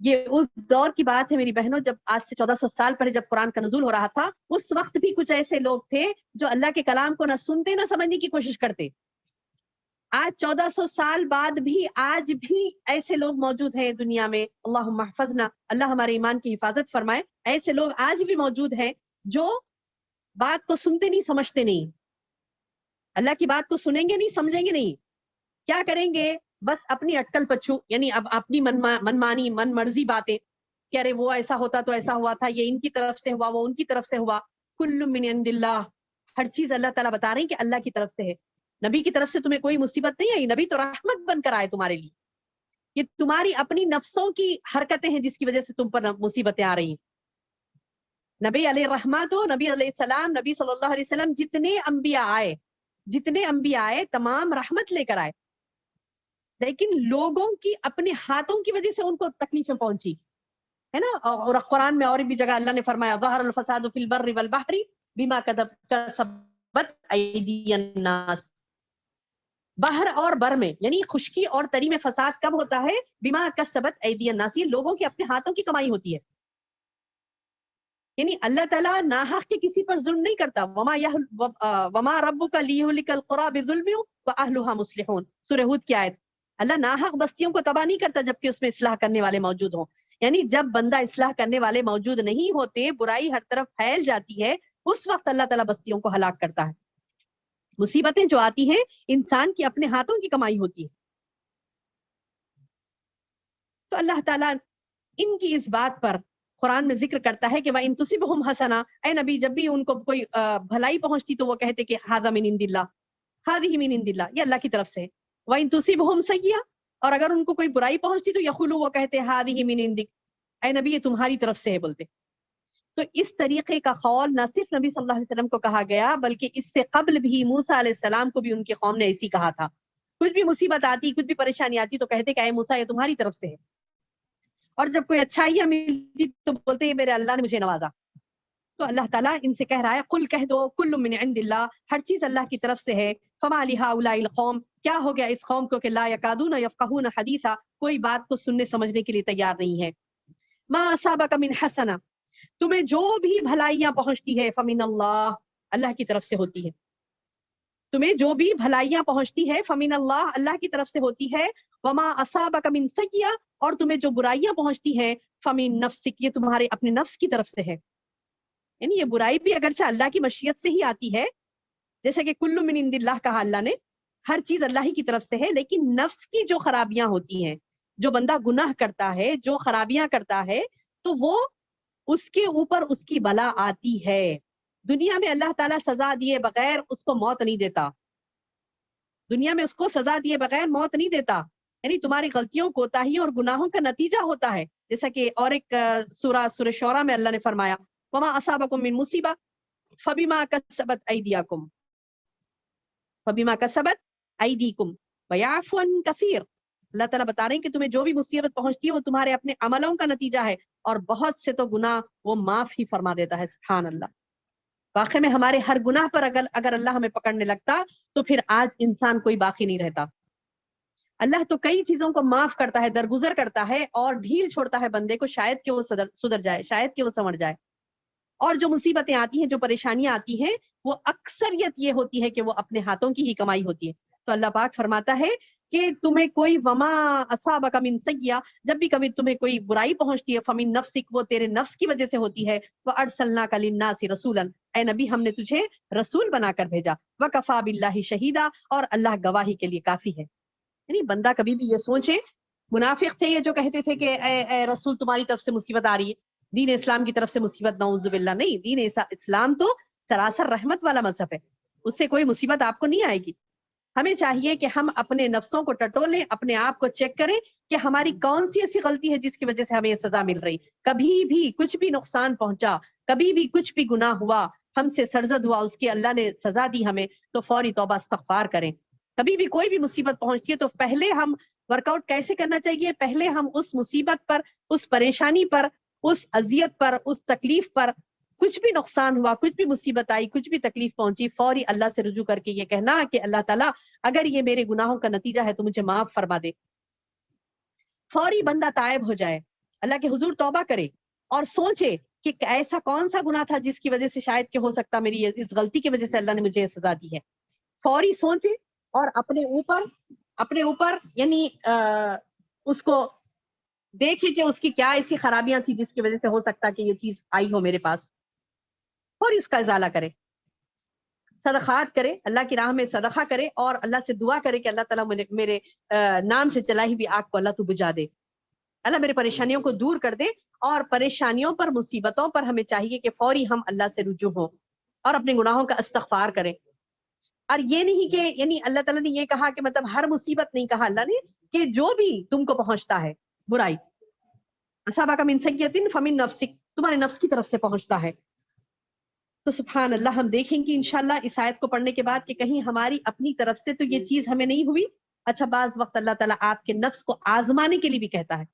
یہ اس دور کی بات ہے میری بہنوں, جب آج سے 1400 سال پہلے جب قرآن کا نزول ہو رہا تھا, اس وقت بھی کچھ ایسے لوگ تھے جو اللہ کے کلام کو نہ سنتے نہ سمجھنے کی کوشش کرتے. آج 1400 سال بعد بھی آج بھی ایسے لوگ موجود ہیں دنیا میں. اللہم احفظنا, اللہ ہمارے ایمان کی حفاظت فرمائے. ایسے لوگ آج بھی موجود ہیں جو بات کو سنتے نہیں سمجھتے نہیں, اللہ کی بات کو سنیں گے نہیں سمجھیں گے نہیں, کیا کریں گے بس اپنی اٹکل پچھو, یعنی اب اپنی منمانی من مرضی باتیں کہ ارے وہ ایسا ہوتا تو ایسا ہوا تھا, یہ ان کی طرف سے ہوا وہ ان کی طرف سے ہوا. کل من عند اللہ, ہر چیز اللہ تعالیٰ بتا رہے ہیں کہ اللہ کی طرف سے ہے. نبی کی طرف سے تمہیں کوئی مصیبت نہیں آئی, نبی تو رحمت بن کر آئے تمہارے لیے. یہ تمہاری اپنی نفسوں کی حرکتیں ہیں جس کی وجہ سے تم پر مصیبتیں آ رہی ہیں. نبی علیہ الرحمت ہو, نبی علیہ السلام, نبی صلی اللہ علیہ وسلم, جتنے انبیاء آئے تمام رحمت لے کر آئے, لیکن لوگوں کی اپنے ہاتھوں کی وجہ سے ان کو تکلیفیں پہنچی ہے نا. اور قرآن میں اور بھی جگہ اللہ نے فرمایا ظہر الفساد فی البر والبحر بما کسبت ایدی الناس, بحر اور بر میں یعنی خشکی اور تری میں فساد کب ہوتا ہے, بما کسبت ایدی الناس, یہ لوگوں کی اپنے ہاتھوں کی کمائی ہوتی ہے. یعنی اللہ تعالیٰ ناحق کے کسی پر ظلم نہیں کرتا. وما ربک لیہلک القری بظلم واہلھا مصلحون, سورہ ہود کی آیت. اللہ ناحق بستیوں کو تباہ نہیں کرتا جبکہ اس میں اصلاح کرنے والے موجود ہوں. یعنی جب بندہ اصلاح کرنے والے موجود نہیں ہوتے, برائی ہر طرف پھیل جاتی ہے, اس وقت اللہ تعالیٰ بستیوں کو ہلاک کرتا ہے. مصیبتیں جو آتی ہیں انسان کی اپنے ہاتھوں کی کمائی ہوتی ہے. تو اللہ تعالیٰ ان کی اس بات پر قرآن میں ذکر کرتا ہے کہ وَإِن تُصِبْهُمْ حَسَنَةٌ, اے نبی جب بھی ان کو کوئی بھلائی پہنچتی تو وہ کہتے کہ هذا من عند اللہ, هذه من عند اللہ, یہ اللہ کی طرف سے. وَإِن تُصِبْهُمْ سَيِّئَةٌ, اور اگر ان کو کوئی برائی پہنچتی تو یقولوا, وہ کہتے هذه من عندک, اے نبی یہ تمہاری طرف سے ہے بولتے. تو اس طریقے کا قول نہ صرف نبی صلی اللہ علیہ وسلم کو کہا گیا بلکہ اس سے قبل بھی موسیٰ علیہ السلام کو بھی ان کی قوم نے ایسی کہا تھا. کچھ بھی مصیبت آتی, کچھ بھی پریشانی آتی تو کہتے کہ اے موسیٰ یہ تمہاری طرف سے ہے, اور جب کوئی اچھائیاں ملتی تو بولتے ہیں میرے اللہ نے مجھے نوازا. تو اللہ تعالیٰ ان سے کہہ رہا ہے قل کہہ دو کل من عند اللہ, ہر چیز اللہ کی طرف سے ہے. فما لہؤلاء القوم, کیا ہو گیا اس قوم کو کہ لا یکادون یفقہون حدیثا, کوئی بات کو سننے سمجھنے کے لیے تیار نہیں ہے. ما اصابک من حسنہ, تمہیں جو بھی بھلائیاں پہنچتی ہے فمن اللہ, اللہ کی طرف سے ہوتی ہے. تمہیں جو بھی بھلائیاں پہنچتی ہے فمن اللہ, اللہ کی طرف سے ہوتی ہے. وما اصابک من سیئہ, اور تمہیں جو برائیاں پہنچتی ہیں فمن نفسک, یہ تمہارے اپنے نفس کی طرف سے ہے. یعنی یہ برائی بھی اگرچہ اللہ کی مشیت سے ہی آتی ہے, جیسے کہ کل من عند اللہ کہا اللہ نے, ہر چیز اللہ ہی کی طرف سے ہے, لیکن نفس کی جو خرابیاں ہوتی ہیں, جو بندہ گناہ کرتا ہے, جو خرابیاں کرتا ہے, تو وہ اس کے اوپر اس کی بلا آتی ہے. دنیا میں اللہ تعالیٰ سزا دیے بغیر اس کو موت نہیں دیتا, دنیا میں اس کو سزا دیے بغیر موت نہیں دیتا. یعنی تمہاری غلطیوں کوتاہیوں اور گناہوں کا نتیجہ ہوتا ہے, جیسا کہ اور ایک سورہ شعراء میں اللہ نے فرمایا وما اصابکم من مصیبہ فبما کسبت ایدیکم ویعفو عن کثیر. اللہ تعالیٰ بتا رہے ہیں کہ تمہیں جو بھی مصیبت پہنچتی ہے وہ تمہارے اپنے عملوں کا نتیجہ ہے, اور بہت سے تو گناہ وہ معاف ہی فرما دیتا ہے. سبحان اللہ. واقعی میں ہمارے ہر گناہ پر اگر اللہ ہمیں پکڑنے لگتا تو پھر آج انسان کوئی باقی نہیں رہتا. اللہ تو کئی چیزوں کو معاف کرتا ہے، درگزر کرتا ہے اور ڈھیل چھوڑتا ہے بندے کو، شاید کہ وہ سدھر جائے، شاید کہ وہ سنور جائے. اور جو مصیبتیں آتی ہیں، جو پریشانیاں آتی ہیں، وہ اکثریت یہ ہوتی ہے کہ وہ اپنے ہاتھوں کی ہی کمائی ہوتی ہے. تو اللہ پاک فرماتا ہے کہ تمہیں کوئی وما اصابک من سیئہ، جب بھی کبھی تمہیں کوئی برائی پہنچتی ہے، فمن نفسک، وہ تیرے نفس کی وجہ سے ہوتی ہے. وارسلناک للناس رسولا، اے نبی ہم نے تجھے رسول بنا کر بھیجا. وکفی باللہ شہیدا، اور اللہ گواہی کے لیے کافی ہے. یعنی بندہ کبھی بھی یہ سوچے، منافق تھے یہ جو کہتے تھے کہ اے رسول تمہاری طرف سے مصیبت آ رہی ہے، دین اسلام کی طرف سے مصیبت، نعوذ باللہ. نہیں، دین اسلام تو سراسر رحمت والا مذہب ہے، اس سے کوئی مصیبت آپ کو نہیں آئے گی. ہمیں چاہیے کہ ہم اپنے نفسوں کو ٹٹولیں، اپنے آپ کو چیک کریں کہ ہماری کون سی ایسی غلطی ہے جس کی وجہ سے ہمیں یہ سزا مل رہی. کبھی بھی کچھ بھی نقصان پہنچا، کبھی بھی کچھ بھی گناہ ہوا، ہم سے سرزد ہوا، اس کی اللہ نے سزا دی ہمیں، تو فوری توبہ استغفار کریں. کبھی بھی کوئی بھی مصیبت پہنچتی ہے تو پہلے ہم ورک آؤٹ کیسے کرنا چاہیے، پہلے ہم اس مصیبت پر، اس پریشانی پر، اس اذیت پر، اس تکلیف پر، کچھ بھی نقصان ہوا، کچھ بھی مصیبت آئی، کچھ بھی تکلیف پہنچی، فوری اللہ سے رجوع کر کے یہ کہنا کہ اللہ تعالیٰ اگر یہ میرے گناہوں کا نتیجہ ہے تو مجھے معاف فرما دے. فوری بندہ تائب ہو جائے، اللہ کے حضور توبہ کرے اور سوچے کہ ایسا کون سا گناہ تھا جس کی وجہ سے شاید کہ ہو سکتا میری اس غلطی کی وجہ سے اللہ نے مجھے یہ سزا دی ہے. فوری سوچے اور اپنے اوپر یعنی اس کو دیکھے کہ اس کی کیا ایسی خرابیاں تھی جس کی وجہ سے ہو سکتا کہ یہ چیز آئی ہو میرے پاس، اور اس کا ازالہ کرے، صدقات کرے، اللہ کی راہ میں صدقہ کرے اور اللہ سے دعا کرے کہ اللہ تعالیٰ میرے نام سے چلائی ہوئی آگ کو اللہ تو بجھا دے، اللہ میرے پریشانیوں کو دور کر دے. اور پریشانیوں پر، مصیبتوں پر ہمیں چاہیے کہ فوری ہم اللہ سے رجوع ہوں اور اپنے گناہوں کا استغفار کریں. اور یہ نہیں کہ یعنی اللہ تعالیٰ نے یہ کہا کہ مطلب ہر مصیبت نہیں کہا اللہ نے کہ جو بھی تم کو پہنچتا ہے برائی، اصابک من سیئۃ فمن نفسک، تمہارے نفس کی طرف سے پہنچتا ہے. تو سبحان اللہ، ہم دیکھیں گے انشاءاللہ اس آیت کو پڑھنے کے بعد کہ کہیں ہماری اپنی طرف سے تو یہ چیز ہمیں نہیں ہوئی. اچھا، بعض وقت اللہ تعالیٰ آپ کے نفس کو آزمانے کے لیے بھی کہتا ہے.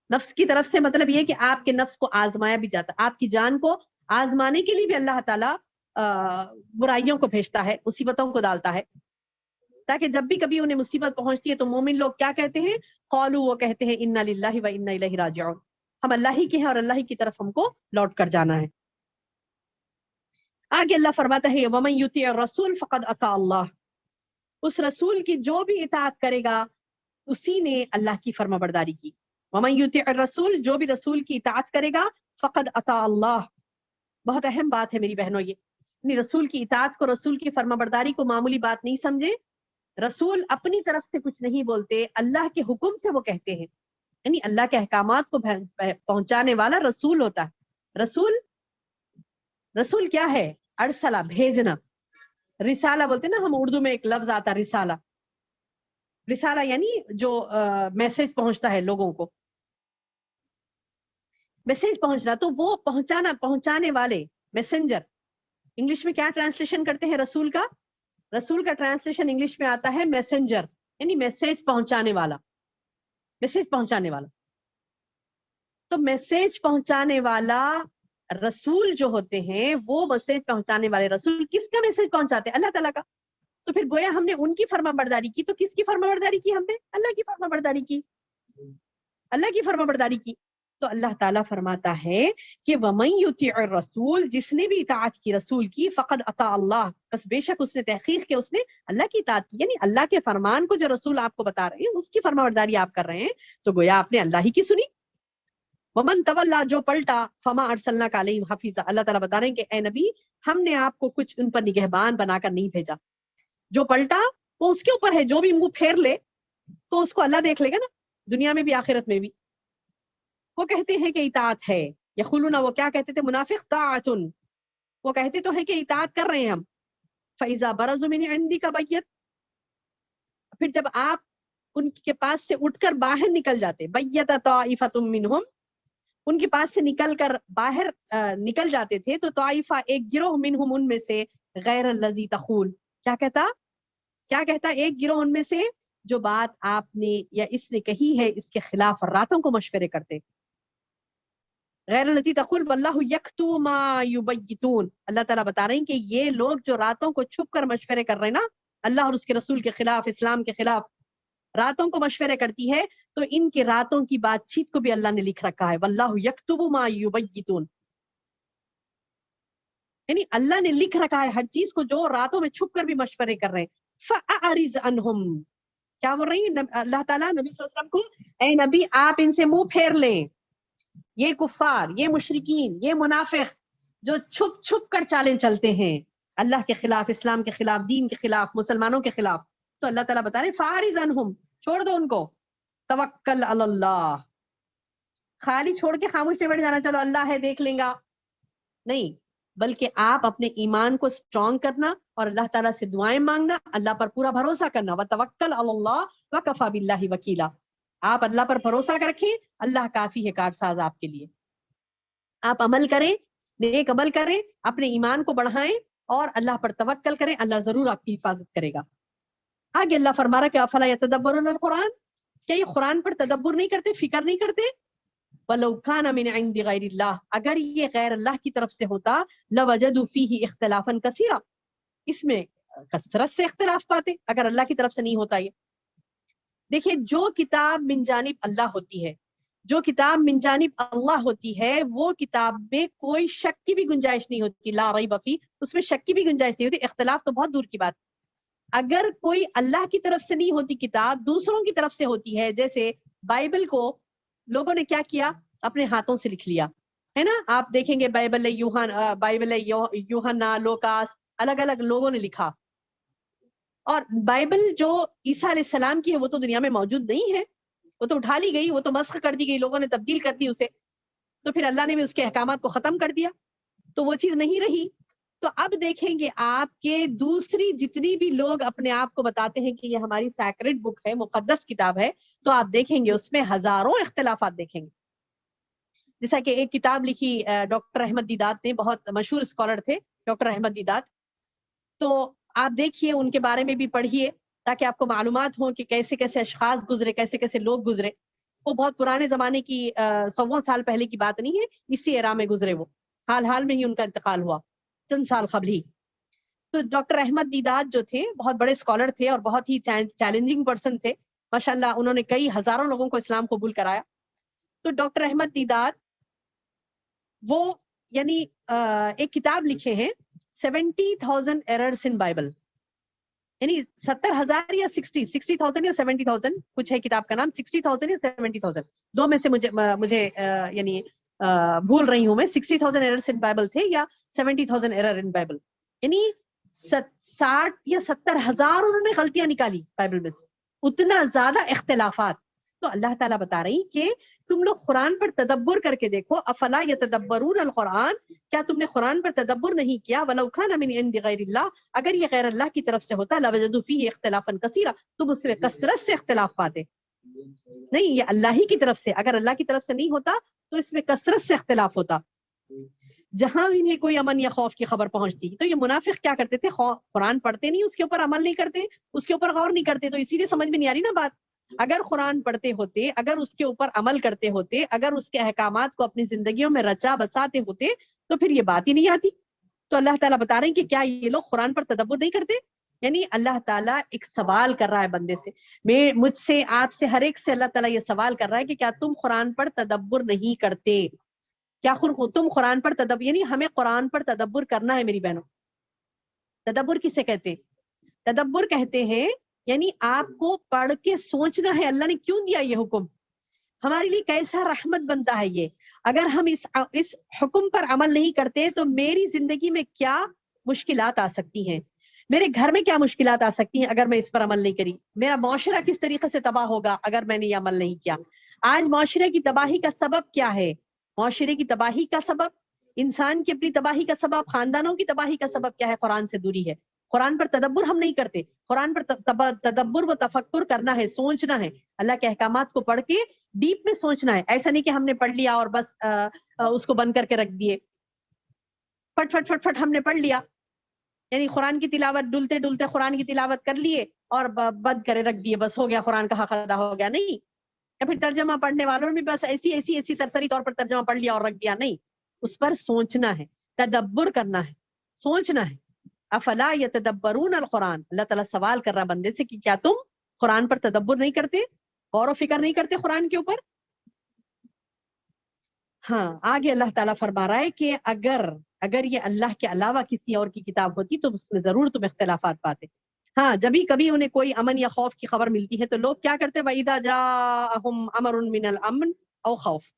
نفس کی طرف سے مطلب یہ کہ آپ کے نفس کو آزمایا بھی جاتا ہے، آپ کی جان کو آزمانے کے لیے بھی اللہ تعالیٰ برائیوں کو بھیجتا ہے، مصیبتوں کو ڈالتا ہے، تاکہ جب بھی کبھی انہیں مصیبت پہنچتی ہے تو مومن لوگ کیا کہتے ہیں؟ قالوا، وہ کہتے ہیں انا للہ و انا الیہ راجعون، ہم اللہ ہی کے ہیں اور اللہ ہی کی طرف ہم کو لوٹ کر جانا ہے. آگے اللہ فرماتا ہے ومن یطیع الرسول فقد اطاع اللہ، اس رسول کی جو بھی اطاعت کرے گا اسی نے اللہ کی فرما برداری کی. ومن یطیع الرسول، جو بھی رسول کی اطاعت کرے گا، فقد اطاع اللہ. بہت اہم بات ہے میری بہنوں، یہ رسول کی اطاعت کو، رسول کی فرما برداری کو معمولی بات نہیں سمجھے. رسول اپنی طرف سے کچھ نہیں بولتے، اللہ کے حکم سے وہ کہتے ہیں، یعنی اللہ کے احکامات کو پہنچانے والا رسول ہوتا ہے. رسول کیا ہے؟ ارسلہ، بھیجنا. رسالہ بولتے نا ہم اردو میں، ایک لفظ آتا رسالہ. رسالہ یعنی جو میسج پہنچتا ہے لوگوں کو، میسج پہنچنا. تو وہ پہنچانے والے، میسنجر. انگلش میں کیا ٹرانسلیشن کرتے ہیں رسول کا؟ رسول کا ٹرانسلیشن انگلش میں آتا ہے میسنجر، یعنی میسج پہنچانے والا. میسج پہنچانے والا. تو میسج پہنچانے والا رسول جو ہوتے ہیں، وہ میسج پہنچانے والے رسول کس کا میسج پہنچاتے ہیں؟ اللہ تعالیٰ کا. تو پھر گویا ہم نے ان کی فرما برداری کی. تو کس کی فرما برداری کی ہم نے؟ اللہ کی فرما برداری کی. اللہ کی فرما برداری کی. تو اللہ تعالیٰ فرماتا ہے کہ وَمَن يُطِعِ الرَّسُولَ، جس نے بھی اطاعت کی رسول کی، فقد اطاع اللہ، بس بے شک اس نے تحقیق کہ اس نے اللہ کی اطاعت کی. یعنی اللہ کے فرمان کو جو رسول آپ کو بتا رہے ہیں اس کی فرما برداری آپ کر رہے ہیں، تو گویا آپ نے اللہ ہی کی سنی. وَمَن تَوَلَّىٰ، جو پلٹا، فَمَا أَرْسَلْنَاكَ عَلَيْهِمْ حَفِيظًا، اللہ تعالیٰ بتا رہے ہیں کہ اے نبی، ہم نے آپ کو کچھ ان پر نگہبان بنا کر نہیں بھیجا. جو پلٹا وہ اس کے اوپر ہے، جو بھی منہ پھیر لے تو اس کو اللہ دیکھ لے گا نا، دنیا میں بھی آخرت میں بھی. وہ کہتے ہیں کہ اطاعت ہے. یقولون، وہ کیا کہتے تھے منافق؟ طاعۃ، وہ کہتے تو ہے کہ اطاعت کر رہے ہیں ہم. فَإِذَا بَرَزُوا مِنْ عِنْدِكَ بَيَّتْ، پھر جب آپ ان کے پاس سے اٹھ کر باہر نکل جاتے، بَيَّتَ طَائِفَةٌ مِّنْهُمْ، ان کے پاس سے نکل کر باہر نکل جاتے تھے، تو طائفہ، ایک گروہ، منہم، ان میں سے، غیر الذی تقول، کیا کہتا ایک گروہ ان میں سے جو بات آپ نے یا اس نے کہی ہے اس کے خلاف راتوں کو مشورے کرتے. غیر الذی تقول واللہ یکتم ما یبیتون، اللہ تعالیٰ بتا رہے ہیں کہ یہ لوگ جو راتوں کو چھپ کر مشورے کر رہے ہیں نا، اللہ اور اس کے رسول کے خلاف، اسلام کے خلاف، راتوں کو مشورے کرتی ہے، تو ان کے راتوں کی بات چیت کو بھی اللہ نے لکھ رکھا ہے، واللہ یکتب ما یبیتون، یعنی اللہ نے لکھ رکھا ہے ہر چیز کو، جو راتوں میں چھپ کر بھی مشورے کر رہے ہیں. فَأَعْرِضْ عَنْهُمْ، کیا بول رہی ہیں اللہ تعالیٰ نبی صلی اللہ علیہ وسلم کو، اے نبی آپ ان سے منہ پھیر لیں، یہ کفار، یہ مشرکین، یہ منافق جو چھپ چھپ کر چالیں چلتے ہیں اللہ کے خلاف، اسلام کے خلاف، دین کے خلاف، مسلمانوں کے خلاف. تو اللہ تعالیٰ بتا رہے ہیں فَأَعْرِضْ عَنْهُمْ، چھوڑ دو ان کو. توکل علی اللہ، خالی چھوڑ کے خاموش پہ بیٹھ جانا چلو اللہ ہے دیکھ لیں گا، نہیں، بلکہ آپ اپنے ایمان کو اسٹرانگ کرنا اور اللہ تعالیٰ سے دعائیں مانگنا، اللہ پر پورا بھروسہ کرنا. وَتَوَكَّلْ عَلَى اللَّهِ وَكَفَى بِاللَّهِ وَكِيلًا، آپ اللہ پر بھروسہ رکھیں، اللہ کافی ہے کارساز آپ کے لیے. آپ عمل کریں، نیک عمل کریں، اپنے ایمان کو بڑھائیں اور اللہ پر توکل کریں، اللہ ضرور آپ کی حفاظت کرے گا. آگے اللہ فرما رہا کہ افلا یتدبرون القرآن، کیا یہ قرآن پر تدبر نہیں کرتے، فکر نہیں کرتے؟ وَلَوْ كَانَ مِنْ عِنْدِ غَيْرِ اللَّهِ، اگر یہ غیر اللہ کی طرف سے ہوتا، لَوَجَدُوا فِيهِ اخْتِلَافًا كَثِيرًا، اس میں کثرت سے اختلاف پاتے اگر اللہ کی طرف سے نہیں ہوتا. یہ دیکھیے، جو کتاب من جانب اللہ ہوتی ہے، جو کتاب من جانب اللہ ہوتی ہے، وہ کتاب میں کوئی شک کی بھی گنجائش نہیں ہوتی، لا ریب فی، اس میں شک کی بھی گنجائش نہیں ہوتی. اختلاف تو بہت دور کی بات. اگر کوئی اللہ کی طرف سے نہیں ہوتی کتاب، دوسروں کی طرف سے ہوتی ہے، جیسے بائبل کو لوگوں نے کیا کیا، اپنے ہاتھوں سے لکھ لیا ہے نا. آپ دیکھیں گے بائبل یوحنا، لوکاس، الگ الگ لوگوں نے لکھا. اور بائبل جو عیسیٰ علیہ السلام کی ہے وہ تو دنیا میں موجود نہیں ہے، وہ تو اٹھا لی گئی، وہ تو مسخ کر دی گئی، لوگوں نے تبدیل کر دی اسے، تو پھر اللہ نے بھی اس کے احکامات کو ختم کر دیا، تو وہ چیز نہیں رہی. تو اب دیکھیں گے آپ کے دوسری جتنی بھی لوگ اپنے آپ کو بتاتے ہیں کہ یہ ہماری سیکرڈ بک ہے، مقدس کتاب ہے، تو آپ دیکھیں گے اس میں ہزاروں اختلافات دیکھیں گے. جیسا کہ ایک کتاب لکھی ڈاکٹر احمد دیدات نے، بہت مشہور اسکالر تھے ڈاکٹر احمد دیدات، تو آپ دیکھیے ان کے بارے میں بھی پڑھیے تاکہ آپ کو معلومات ہوں کہ کیسے کیسے اشخاص گزرے، کیسے کیسے لوگ گزرے. وہ بہت پرانے زمانے کی 100 سال پہلے کی بات نہیں ہے، اسی ایرا میں گزرے، وہ حال میں ہی ان کا انتقال ہوا چند سال قبل ہی. تو ڈاکٹر احمد دیدات جو تھے بہت بڑے اسکالر تھے اور بہت ہی چیلنجنگ پرسن تھے ماشاءاللہ. انہوں نے کئی ہزاروں لوگوں کو اسلام قبول کرایا. تو ڈاکٹر احمد دیدات وہ یعنی ایک کتاب لکھے ہیں 70,000 ایررز ان بائبل، یعنی 70,000 یا 60,000 یا 70,000 کچھ ہے کتاب کا نام، 60,000 یا 70,000 دو میں سے مجھے یعنی بھول رہی ہوں میں، 60,000 ایررز ان بائبل تھے یا 70,000 ایرر ان بائبل، یعنی 60 یا 70,000 انہوں نے غلطیاں نکالی بائبل میں سے، اتنا زیادہ اختلافات. تو اللہ تعالیٰ بتا رہی کہ تم لوگ قرآن پر تدبر کر کے دیکھو، افلا یتدبرون القرآن، کیا تم نے قرآن پر تدبر نہیں کیا؟ وَلَوْ كَانَ مِنْ عِنْدِ غَيْرِ اللَّهِ، اگر یہ غیر اللہ کی طرف سے ہوتا، لَوَجَدُوا فِيهِ اخْتِلَافًا كَثِيرًا، تم اس میں کثرت سے اختلاف پاتے. نہیں، یہ اللہ ہی کی طرف سے، اگر اللہ کی طرف سے نہیں ہوتا تو اس میں کثرت سے اختلاف ہوتا. جہاں انہیں کوئی امن یا خوف کی خبر پہنچتی، تو یہ منافق کیا کرتے تھے، قرآن پڑھتے نہیں، اس کے اوپر عمل نہیں کرتے، اس کے اوپر غور نہیں کرتے. تو اسی لیے سمجھ میں نہیں آ رہی نا بات. اگر قرآن پڑھتے ہوتے، اگر اس کے اوپر عمل کرتے ہوتے، اگر اس کے احکامات کو اپنی زندگیوں میں رچا بساتے ہوتے، تو پھر یہ بات ہی نہیں آتی. تو اللہ تعالیٰ بتا رہے ہیں کہ کیا یہ لوگ قرآن پر تدبر نہیں کرتے؟ یعنی اللہ تعالیٰ ایک سوال کر رہا ہے بندے سے، مجھ سے، آپ سے، ہر ایک سے اللہ تعالیٰ یہ سوال کر رہا ہے کہ کیا تم قرآن پر تدبر نہیں کرتے؟ کیا تم قرآن پر تدبر، یعنی ہمیں قرآن پر تدبر کرنا ہے میری بہنوں. تدبر کسے کہتے؟ تدبر کہتے ہیں یعنی آپ کو پڑھ کے سوچنا ہے اللہ نے کیوں دیا یہ حکم، ہمارے لیے کیسا رحمت بنتا ہے یہ. اگر ہم اس حکم پر عمل نہیں کرتے تو میری زندگی میں کیا مشکلات آ سکتی ہیں، میرے گھر میں کیا مشکلات آ سکتی ہیں اگر میں اس پر عمل نہیں کری، میرا معاشرہ کس طریقے سے تباہ ہوگا اگر میں نے یہ عمل نہیں کیا. آج معاشرے کی تباہی کا سبب کیا ہے؟ معاشرے کی تباہی کا سبب، انسان کی اپنی تباہی کا سبب، خاندانوں کی تباہی کا سبب کیا ہے؟ قرآن سے دوری ہے. قرآن پر تدبر ہم نہیں کرتے. قرآن پر تدبر و تفکر کرنا ہے، سوچنا ہے، اللہ کے احکامات کو پڑھ کے ڈیپ میں سوچنا ہے. ایسا نہیں کہ ہم نے پڑھ لیا اور بس اس کو بند کر کے رکھ دیے، فٹ فٹ فٹ فٹ ہم نے پڑھ لیا، یعنی قرآن کی تلاوت ڈلتے ڈلتے قرآن کی تلاوت کر لیے اور بند کرے رکھ دیے، بس ہو گیا قرآن کا حق ادا ہو گیا. نہیں، یا پھر ترجمہ پڑھنے والوں نے بھی بس ایسی سرسری طور پر ترجمہ پڑھ لیا اور رکھ دیا. نہیں، اس پر سوچنا ہے، تدبر کرنا ہے، سوچنا ہے. افلا یتدبرون القرآن، اللہ تعالیٰ سوال کر رہا بندے سے کہ کیا تم قرآن پر تدبر نہیں کرتے, غور و فکر نہیں کرتے قرآن کے اوپر. ہاں آگے اللہ تعالیٰ فرما رہا ہے کہ اگر یہ اللہ کے علاوہ کسی اور کی کتاب ہوتی تو اس میں ضرور تم اختلافات پاتے. ہاں جبھی کبھی انہیں کوئی امن یا خوف کی خبر ملتی ہے تو لوگ کیا کرتے, وَإِذَا جَاءَهُمْ أَمْرٌ مِّنَ الْأَمْنِ أَوْ خَوْفٍ,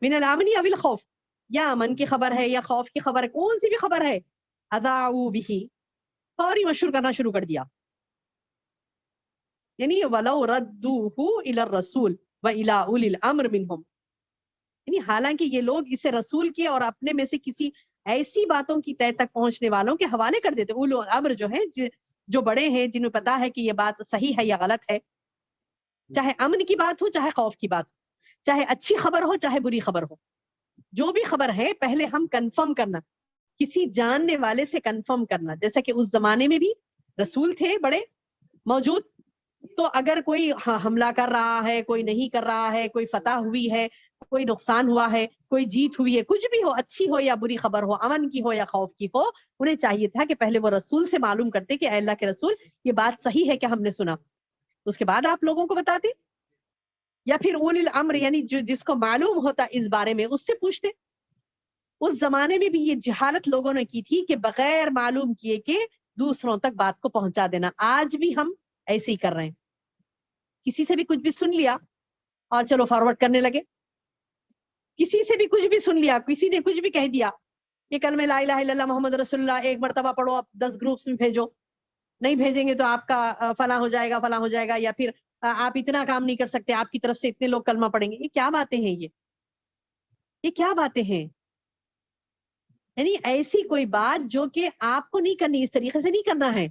من الامن یا بالخوف, یا امن کی خبر ہے یا خوف کی خبر ہے, کون سی بھی خبر ہے, اذاعوا به, فوری مشہور کرنا شروع کر دیا. یعنی ولو ردوه الى الرسول والى اولي الامر منهم, یعنی حالانکہ یہ لوگ اسے رسول کے اور اپنے میں سے کسی ایسی باتوں کی طے تک پہنچنے والوں کے حوالے کر دیتے. اولو الامر جو ہے جو بڑے ہیں, جنہیں پتا ہے کہ یہ بات صحیح ہے یا غلط ہے, چاہے امن کی بات ہو چاہے خوف کی بات ہو, چاہے اچھی خبر ہو چاہے بری خبر ہو, جو بھی خبر ہے پہلے ہم کنفرم کرنا, کسی جاننے والے سے کنفرم کرنا. جیسا کہ اس زمانے میں بھی رسول تھے بڑے موجود, تو اگر کوئی حملہ کر رہا ہے, کوئی نہیں کر رہا ہے, کوئی فتح ہوئی ہے, کوئی نقصان ہوا ہے, کوئی جیت ہوئی ہے, کچھ بھی ہو, اچھی ہو یا بری خبر ہو, امن کی ہو یا خوف کی ہو, انہیں چاہیے تھا کہ پہلے وہ رسول سے معلوم کرتے کہ اے اللہ کے رسول یہ بات صحیح ہے کہ ہم نے سنا, اس کے بعد آپ لوگوں کو بتاتے. یا پھر اولی الامر یعنی جس کو معلوم ہوتا اس بارے میں اس سے پوچھتے. اس زمانے میں بھی یہ جہالت لوگوں نے کی تھی کہ بغیر معلوم کیے کہ دوسروں تک بات کو پہنچا دینا. آج بھی ہم ایسے ہی کر رہے ہیں, کسی سے بھی کچھ بھی سن لیا اور چلو فارورڈ کرنے لگے, کسی سے بھی کچھ بھی سن لیا, کسی نے کچھ بھی کہہ دیا, یہ کلمہ لا الہ الا اللہ محمد رسول اللہ ایک مرتبہ پڑھو, آپ 10 گروپس میں بھیجو, نہیں بھیجیں گے تو آپ کا فلاں ہو جائے گا فلاں ہو جائے گا, یا پھر آپ اتنا کام نہیں کر سکتے, آپ کی طرف سے اتنے لوگ کلمہ پڑھیں گے. یہ کیا باتیں ہیں, یہ کیا باتیں ہیں؟ یعنی ایسی کوئی بات جو کہ آپ کو نہیں کرنی, اس طریقے سے نہیں کرنا ہے,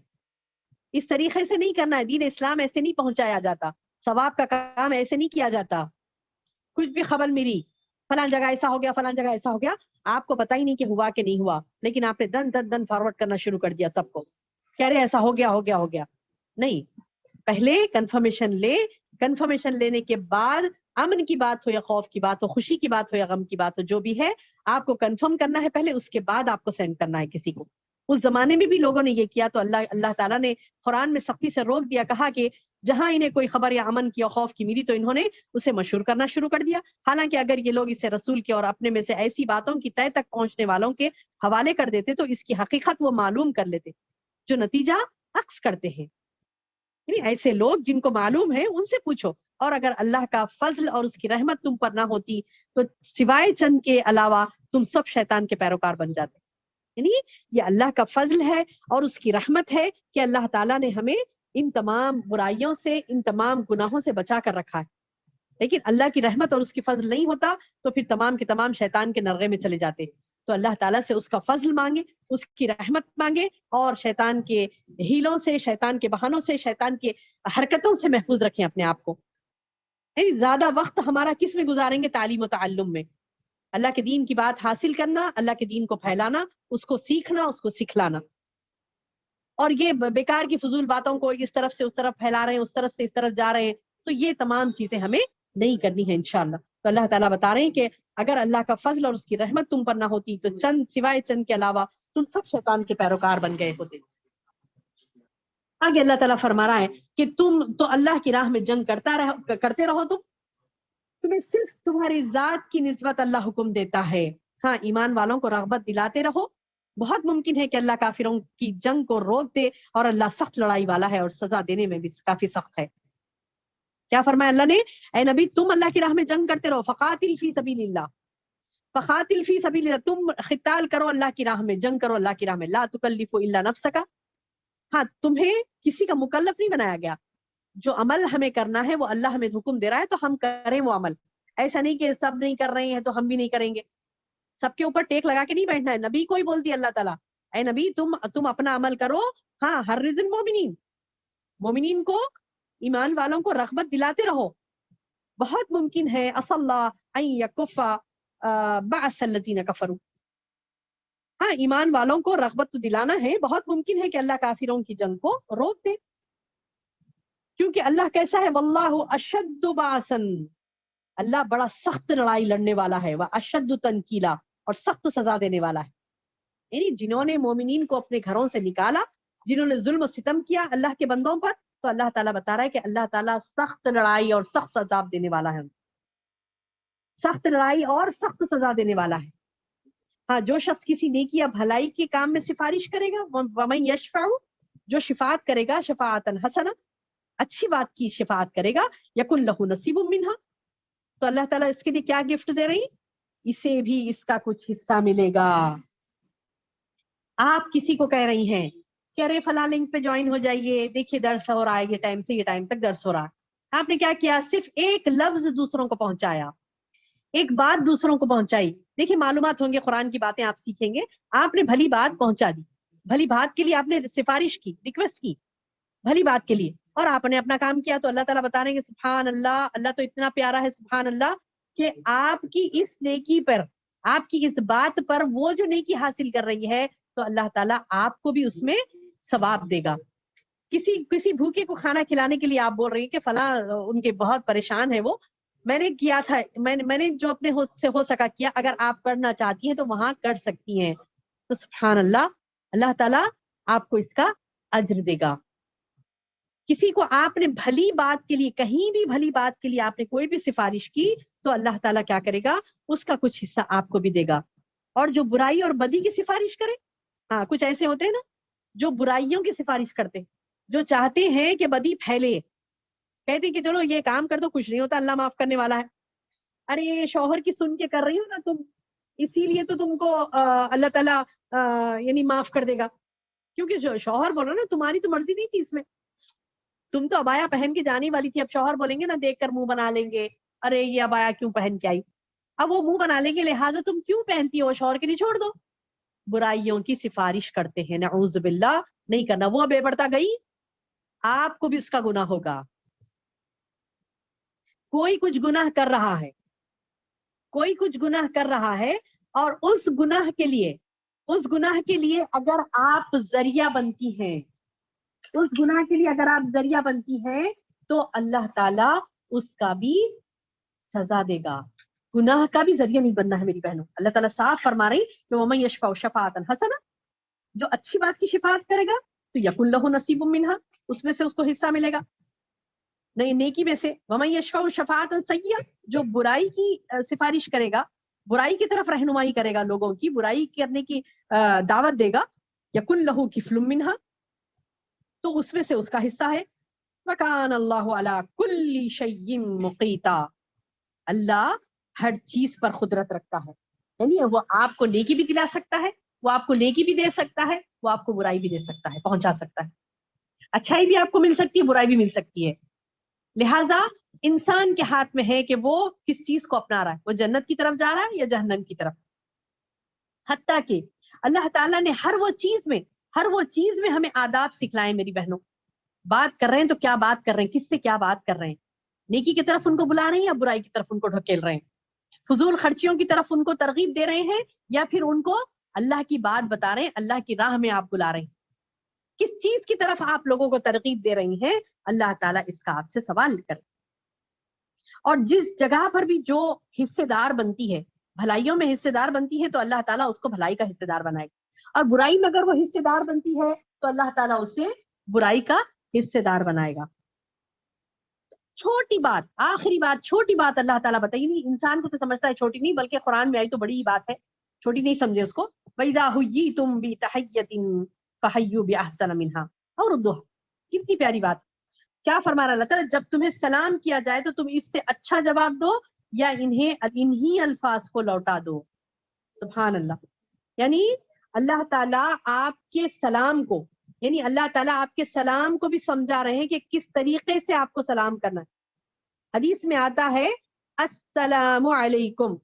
اس طریقے سے نہیں کرنا ہے. دین اسلام ایسے نہیں پہنچایا جاتا, ثواب کا کام ایسے نہیں کیا جاتا. کچھ بھی خبر ملی فلاں جگہ ایسا ہو گیا فلاں جگہ ایسا ہو گیا, آپ کو پتہ ہی نہیں کہ ہوا کہ نہیں ہوا, لیکن آپ نے دن فارورڈ کرنا شروع کر دیا سب کو, کہہ رہے ایسا ہو گیا. نہیں, پہلے کنفرمیشن لینے کے بعد امن کی بات ہو یا خوف کی بات ہو, خوشی کی بات ہو یا غم کی بات ہو, جو بھی ہے آپ کو کنفرم کرنا ہے پہلے, اس کے بعد آپ کو سینڈ کرنا ہے کسی کو. اس زمانے میں بھی لوگوں نے یہ کیا, تو اللہ تعالیٰ نے قرآن میں سختی سے روک دیا, کہا کہ جہاں انہیں کوئی خبر یا امن کی یا خوف کی ملی تو انہوں نے اسے مشہور کرنا شروع کر دیا. حالانکہ اگر یہ لوگ اسے رسول کے اور اپنے میں سے ایسی باتوں کی طے تک پہنچنے والوں کے حوالے کر دیتے تو اس کی حقیقت وہ معلوم کر لیتے, جو نتیجہ عکس کرتے ہیں. یعنی ایسے لوگ جن کو معلوم ہے ان سے پوچھو, اور اگر اللہ کا فضل اور اس کی رحمت تم پر نہ ہوتی تو سوائے چند کے علاوہ تم سب شیطان کے پیروکار بن جاتے. یعنی یہ اللہ کا فضل ہے اور اس کی رحمت ہے کہ اللہ تعالیٰ نے ہمیں ان تمام برائیوں سے, ان تمام گناہوں سے بچا کر رکھا ہے. لیکن اللہ کی رحمت اور اس کی فضل نہیں ہوتا تو پھر تمام کے تمام شیطان کے نرغے میں چلے جاتے. تو اللہ تعالیٰ سے اس کا فضل مانگے, اس کی رحمت مانگے, اور شیطان کے ہیلوں سے, شیطان کے بہانوں سے, شیطان کے حرکتوں سے محفوظ رکھیں اپنے آپ کو. یعنی زیادہ وقت ہمارا کس میں گزاریں گے؟ تعلیم و تعلم میں, اللہ کے دین کی بات حاصل کرنا, اللہ کے دین کو پھیلانا, اس کو سیکھنا, اس کو سکھلانا. اور یہ بیکار کی فضول باتوں کو اس طرف سے اس طرف پھیلا رہے ہیں, اس طرف سے اس طرف جا رہے ہیں, تو یہ تمام چیزیں ہمیں نہیں کرنی ہے انشاءاللہ. تو اللہ تعالیٰ بتا رہے ہیں کہ اگر اللہ کا فضل اور اس کی رحمت تم پر نہ ہوتی تو سوائے چند کے علاوہ تم سب شیطان کے پیروکار بن گئے ہوتے. آگے اللہ تعالیٰ فرما رہا ہے کہ تم تو اللہ کی راہ میں جنگ کرتے رہو, تمہیں صرف تمہاری ذات کی نسبت اللہ حکم دیتا ہے. ہاں, ایمان والوں کو رغبت دلاتے رہو. بہت ممکن ہے کہ اللہ کافروں کی جنگ کو روک دے, اور اللہ سخت لڑائی والا ہے اور سزا دینے میں بھی کافی سخت ہے. کیا فرمایا اللہ نے؟ اے نبی تم اللہ کی راہ میں جنگ کرتے رہو, فقاتل فی سبیل اللہ, فقاتل فی سبیل اللہ, تم قتال کرو اللہ کی راہ میں, جنگ کرو اللہ کی راہ میں. لا تکلف الا نفسک, ہاں تمہیں کسی کا مکلف نہیں بنایا گیا, جو عمل ہمیں کرنا ہے وہ اللہ ہمیں حکم دے رہا ہے تو ہم کریں وہ عمل. ایسا نہیں کہ سب نہیں کر رہے ہیں تو ہم بھی نہیں کریں گے, سب کے اوپر ٹیک لگا کے نہیں بیٹھنا ہے. نبی کو ہی بول دیا اللہ تعالیٰ, اے نبی تم اپنا عمل کرو. ہاں, ہر رزن مومنین کو, ایمان والوں کو رغبت دلاتے رہو. بہت ممکن ہے عسى الله ان يكف بعث الذين كفروا, ہاں ایمان والوں کو رغبت تو دلانا ہے, بہت ممکن ہے کہ اللہ کافروں کی جنگ کو روک دے, کیونکہ اللہ کیسا ہے؟ واللہ اشد بعثا, اللہ بڑا سخت لڑائی لڑنے والا ہے. واشد تنکیلا, اور سخت سزا دینے والا ہے. یعنی جنہوں نے مومنین کو اپنے گھروں سے نکالا, جنہوں نے ظلم و ستم کیا اللہ کے بندوں پر, تو اللہ تعالیٰ بتا رہا ہے کہ اللہ تعالیٰ سخت لڑائی اور سخت سزا دینے والا ہے، سخت لڑائی اور سخت سزا دینے والا ہے۔ ہاں، جو شخص کسی نیکی یا بھلائی کے کام میں سفارش کرے گا، وَمَن يَشْفَعُ، جو شفاعت کرے گا، شفاعتاً حسنہ، اچھی بات کی شفاعت کرے گا، یکن لہ نصیب منہا، تو اللہ تعالیٰ اس کے لیے کیا گفٹ دے رہی؟ اسے بھی اس کا کچھ حصہ ملے گا۔ آپ کسی کو کہہ رہی ہیں کہ ارے فلاں لنک پہ جوائن ہو جائیے، دیکھیے درس ہو رہا ہے، یہ ٹائم سے یہ ٹائم تک درس ہو رہا ہے، آپ نے کیا کیا؟ صرف ایک لفظ دوسروں کو پہنچایا، ایک بات دوسروں کو پہنچائی۔ دیکھیے معلومات ہوں گے، قرآن کی باتیں آپ سیکھیں گے، آپ نے بھلی بات پہنچا دی، بھلی بات کے لیے آپ نے سفارش کی، ریکویسٹ کی بھلی بات کے لیے، اور آپ نے اپنا کام کیا، تو اللہ تعالیٰ بتا رہے ہیں کہ سبحان اللہ، اللہ تو اتنا پیارا ہے سبحان اللہ، کہ آپ کی اس نیکی پر، آپ کی اس بات پر وہ جو نیکی حاصل کر رہی ہے، تو اللہ تعالیٰ آپ کو بھی اس میں ثواب دے گا۔ کسی بھوکے کو کھانا کھلانے کے لیے آپ بول رہی ہیں کہ فلاں ان کے بہت پریشان ہے، وہ میں نے کیا تھا، میں نے جو اپنے سے ہو سکا کیا، اگر آپ کرنا چاہتی ہیں تو وہاں کر سکتی ہیں، تو سبحان اللہ، اللہ تعالیٰ آپ کو اس کا اجر دے گا۔ کسی کو آپ نے بھلی بات کے لیے، کہیں بھی بھلی بات کے لیے آپ نے کوئی بھی سفارش کی، تو اللہ تعالیٰ کیا کرے گا؟ اس کا کچھ حصہ آپ کو بھی دے گا۔ اور جو برائی اور بدی کی سفارش کرے، ہاں کچھ ایسے ہوتے ہیں نا جو برائیوں کی سفارش کرتے، جو چاہتے ہیں کہ بدی پھیلے، کہتے کہ چلو یہ کام کر دو، کچھ نہیں ہوتا، اللہ معاف کرنے والا ہے۔ ارے شوہر کی سن کے کر رہی ہو نا تم، اسی لیے تو تم کو اللہ تعالیٰ یعنی معاف کر دے گا، کیونکہ شوہر بولو نا، تمہاری تو مرضی نہیں تھی اس میں، تم تو ابایا پہن کے جانے والی تھی، اب شوہر بولیں گے نا، دیکھ کر منہ بنا لیں گے، ارے یہ ابایا کیوں پہن کے آئی، اب وہ منہ بنا لیں گے، لہٰذا تم کیوں پہنتی ہو، شوہر کے لیے چھوڑ دو۔ برائیوں کی سفارش کرتے ہیں، نعوذ باللہ، نہیں کرنا۔ وہ بے پردہ گئی، آپ کو بھی اس کا گناہ ہوگا۔ کوئی کچھ گناہ کر رہا ہے، کوئی کچھ گناہ کر رہا ہے، اور اس گناہ کے لیے اگر آپ ذریعہ بنتی ہیں، اس گناہ کے لیے اگر آپ ذریعہ بنتی ہیں، تو اللہ تعالیٰ اس کا بھی سزا دے گا۔ گناہ کا بھی ذریعہ نہیں بننا ہے میری بہنوں، اللہ تعالیٰ صاف فرما رہی کہ وَمَن يَشْفَعُ شَفَاعَةً حَسَنَةً، جو اچھی بات کی شفاعت کرے گا تو یکن لہ نصیب منہا، اس میں سے اس کو حصہ ملے گا، نہیں نیکی میں سے۔ وَمَن يَشْفَعُ شَفَاعَةً سَیِّئَةً، جو برائی کی سفارش کرے گا، برائی کی طرف رہنمائی کرے گا، لوگوں کی برائی کرنے کی دعوت دے گا، یکن لہ کفل منہا، تو اس میں سے اس کا حصہ ہے۔ وَكَانَ اللَّهُ عَلَى كُلِّ شَيْءٍ مُقِيتًا، اللہ ہر چیز پر قدرت رکھتا ہے، یعنی وہ آپ کو نیکی بھی دلا سکتا ہے، وہ آپ کو نیکی بھی دے سکتا ہے، وہ آپ کو برائی بھی دے سکتا ہے، پہنچا سکتا ہے، اچھائی بھی آپ کو مل سکتی ہے، برائی بھی مل سکتی ہے۔ لہٰذا انسان کے ہاتھ میں ہے کہ وہ کس چیز کو اپنا رہا ہے، وہ جنت کی طرف جا رہا ہے یا جہنم کی طرف۔ حتیٰ کہ اللہ تعالیٰ نے ہر وہ چیز میں ہمیں آداب سکھلائے میری بہنوں۔ بات کر رہے ہیں تو کیا بات کر رہے ہیں، کس سے کیا بات کر رہے ہیں، نیکی کی طرف ان کو بلا رہے ہیں یا برائی کی طرف ان کو ڈھکیل رہے ہیں، فضول خرچیوں کی طرف ان کو ترغیب دے رہے ہیں یا پھر ان کو اللہ کی بات بتا رہے ہیں، اللہ کی راہ میں آپ بلا رہے ہیں، کس چیز کی طرف آپ لوگوں کو ترغیب دے رہی ہیں، اللہ تعالیٰ اس کا آپ سے سوال کرے۔ اور جس جگہ پر بھی جو حصے دار بنتی ہے، بھلائیوں میں حصے دار بنتی ہے، تو اللہ تعالیٰ اس کو بھلائی کا حصے دار بنائے گا، اور برائی میں اگر وہ حصے دار بنتی ہے تو اللہ تعالیٰ اسے برائی کا حصے دار بنائے گا۔ چھوٹی بات، آخری بات، چھوٹی بات اللہ تعالیٰ بتائیے، نہیں انسان کو تو سمجھتا ہے چھوٹی نہیں، بلکہ قرآن میں آئی تو بڑی ہی بات ہے، چھوٹی نہیں سمجھے اس کو۔ وَإِذَا حُيِّيتُم بِتَحِيَّةٍ فَحَيُّوا بِأَحْسَنَ مِنْهَا أَوْ رُدُّوهَا، کتنی پیاری بات، کیا فرما رہا اللہ تعالیٰ، جب تمہیں سلام کیا جائے تو تم اس سے اچھا جواب دو یا انہی الفاظ کو لوٹا دو۔ سبحان اللہ، یعنی اللہ تعالیٰ آپ کے سلام کو، یعنی اللہ تعالیٰ آپ کے سلام کو بھی سمجھا رہے ہیں کہ کس طریقے سے آپ کو سلام کرنا ہے۔ حدیث میں آتا ہے السلام علیکم،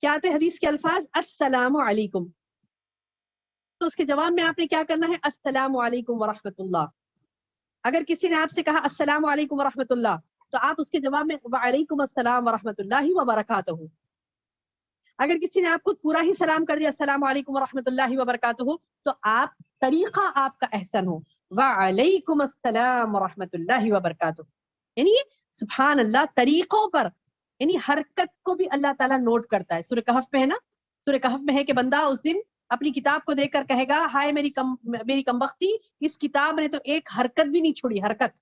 کیا آتے ہیں حدیث کے الفاظ؟ السلام علیکم، تو اس کے جواب میں آپ نے کیا کرنا ہے؟ السلام علیکم ورحمۃ اللہ۔ اگر کسی نے آپ سے کہا السلام علیکم ورحمۃ اللہ، تو آپ اس کے جواب میں وعلیکم السلام ورحمۃ اللہ وبرکاتہ۔ اگر کسی نے آپ کو پورا ہی سلام کر دیا السلام علیکم ورحمۃ اللہ وبرکاتہ، تو آپ طریقہ آپ کا احسن ہو، وعلیکم السلام ورحمۃ اللہ وبرکاتہ، یعنی سبحان اللہ، طریقوں پر، یعنی حرکت کو بھی اللہ تعالیٰ نوٹ کرتا ہے۔ سورہ کہف میں ہے نا، سورہ کہف میں ہے کہ بندہ اس دن اپنی کتاب کو دیکھ کر کہے گا ہائے میری کمبختی، اس کتاب نے تو ایک حرکت بھی نہیں چھوڑی، حرکت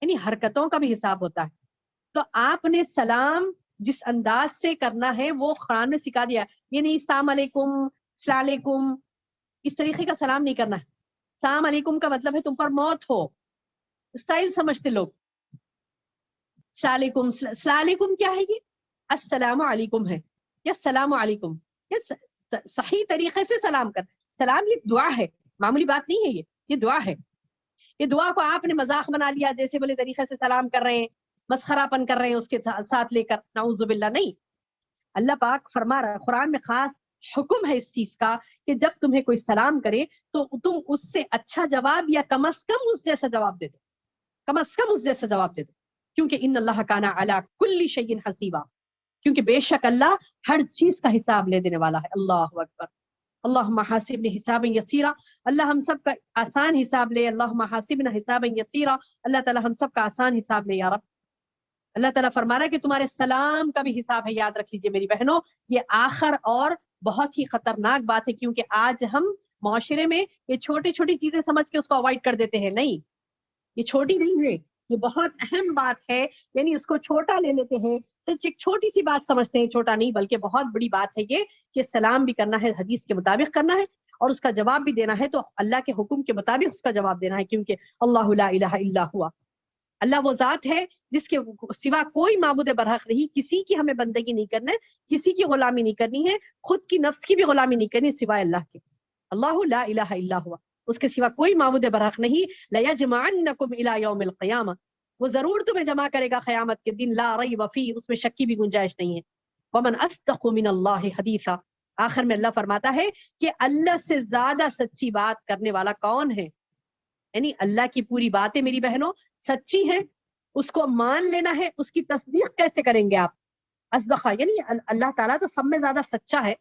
یعنی حرکتوں کا بھی حساب ہوتا ہے. تو آپ نے سلام جس انداز سے کرنا ہے وہ قرآن نے سکھا دیا. یعنی السلام علیکم، السلام علیکم، اس طریقے کا سلام نہیں کرنا ہے. السلام علیکم کا مطلب ہے تم پر موت ہو، اسٹائل سمجھتے لوگ. السلام علیکم، السلام علیکم کیا ہے؟ یہ السلام علیکم ہے یا السلام علیکم. صحیح طریقے سے سلام کر. سلام یہ دعا ہے، معمولی بات نہیں ہے. یہ دعا ہے. یہ دعا کو آپ نے مذاق بنا لیا، جیسے بولے طریقے سے سلام کر رہے ہیں، مسخرہ پن کر رہے ہیں اس کے ساتھ لے کر، نعوذ باللہ. نہیں، اللہ پاک فرما رہا ہے، قرآن میں خاص حکم ہے اس چیز کا کہ جب تمہیں کوئی سلام کرے تو تم اس سے اچھا جواب یا کم از کم اس جیسا جواب دے دو، کم از کم اس جیسا جواب دے دو. کیونکہ ان اللہ کان علی کل شیء حسیبا، کیونکہ بے شک اللہ ہر چیز کا حساب لے دینے والا ہے. اللہ اکبر. اللہم حاسبنی حسابا یسیرا، اللہ ہم سب کا آسان حساب لے. اللہم حاسبنا حسابا یسیرا، اللہ تعالی ہم سب کا آسان حساب لے یا رب. اللہ تعالیٰ فرما رہا ہے کہ تمہارے سلام کا بھی حساب ہے. یاد رکھ لیجئے میری بہنوں، یہ آخر اور بہت ہی خطرناک بات ہے، کیونکہ آج ہم معاشرے میں یہ چھوٹی چھوٹی چیزیں سمجھ کے اس کو اوائڈ کر دیتے ہیں. نہیں، یہ چھوٹی نہیں ہے، یہ بہت اہم بات ہے. یعنی اس کو چھوٹا لے لیتے ہیں تو ایک چھوٹی سی بات سمجھتے ہیں. چھوٹا نہیں بلکہ بہت بڑی بات ہے یہ کہ سلام بھی کرنا ہے، حدیث کے مطابق کرنا ہے، اور اس کا جواب بھی دینا ہے تو اللہ کے حکم کے مطابق اس کا جواب دینا ہے. کیونکہ اللہ لا الہ الا ہوا، اللہ وہ ذات ہے جس کے سوا کوئی معبود برحق نہیں. کسی کی ہمیں بندگی نہیں کرنا ہے، کسی کی غلامی نہیں کرنی ہے، خود کی نفس کی بھی غلامی نہیں کرنی سوائے اللہ کے. اللہ لا الہ الا ہوا، اس کے سوا کوئی معبود برحق نہیں. لیجمعنکم الی یوم القیامہ، وہ ضرور تمہیں جمع کرے گا قیامت کے دن. لا ریب فیہ، اس میں شک کی بھی گنجائش نہیں ہے. ومن اصدق من اللہ حدیثا، آخر میں اللہ فرماتا ہے کہ اللہ سے زیادہ سچی بات کرنے والا کون ہے. یعنی اللہ کی پوری باتیں میری بہنوں سچی ہیں، اس کو مان لینا ہے. اس کی تصدیق کیسے کریں گے آپ؟ اصدقہ یعنی اللہ تعالیٰ تو سب میں زیادہ سچا ہے،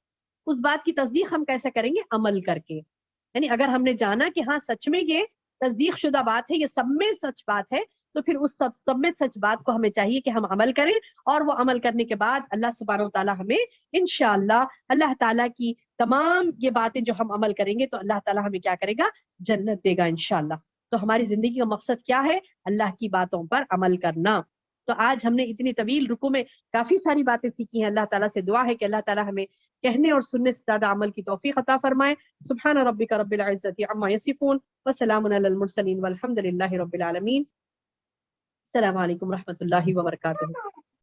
اس بات کی تصدیق ہم کیسے کریں گے؟ عمل کر کے. یعنی اگر ہم نے جانا کہ ہاں سچ میں یہ تصدیق شدہ بات ہے، یہ سب میں سچ بات ہے، تو پھر اس سب میں سچ بات کو ہمیں چاہیے کہ ہم عمل کریں. اور وہ عمل کرنے کے بعد اللہ سبحانہ و تعالیٰ ہمیں انشاءاللہ اللہ تعالیٰ کی تمام یہ باتیں جو ہم عمل کریں گے تو اللہ تعالیٰ ہمیں کیا کرے گا؟ جنت دے گا انشاءاللہ. تو ہماری زندگی کا مقصد کیا ہے؟ اللہ کی باتوں پر عمل کرنا. تو آج ہم نے اتنی طویل رکوع میں کافی ساری باتیں سیکھی ہیں. اللہ تعالیٰ سے دعا ہے کہ اللہ تعالیٰ ہمیں کہنے اور سننے سے زیادہ عمل کی توفیق عطا فرمائے. سبحان ربک رب العزت عما یصفون وسلام علی المرسلین والحمد للہ رب العالمین. السلام علیکم ورحمۃ اللہ وبرکاتہ.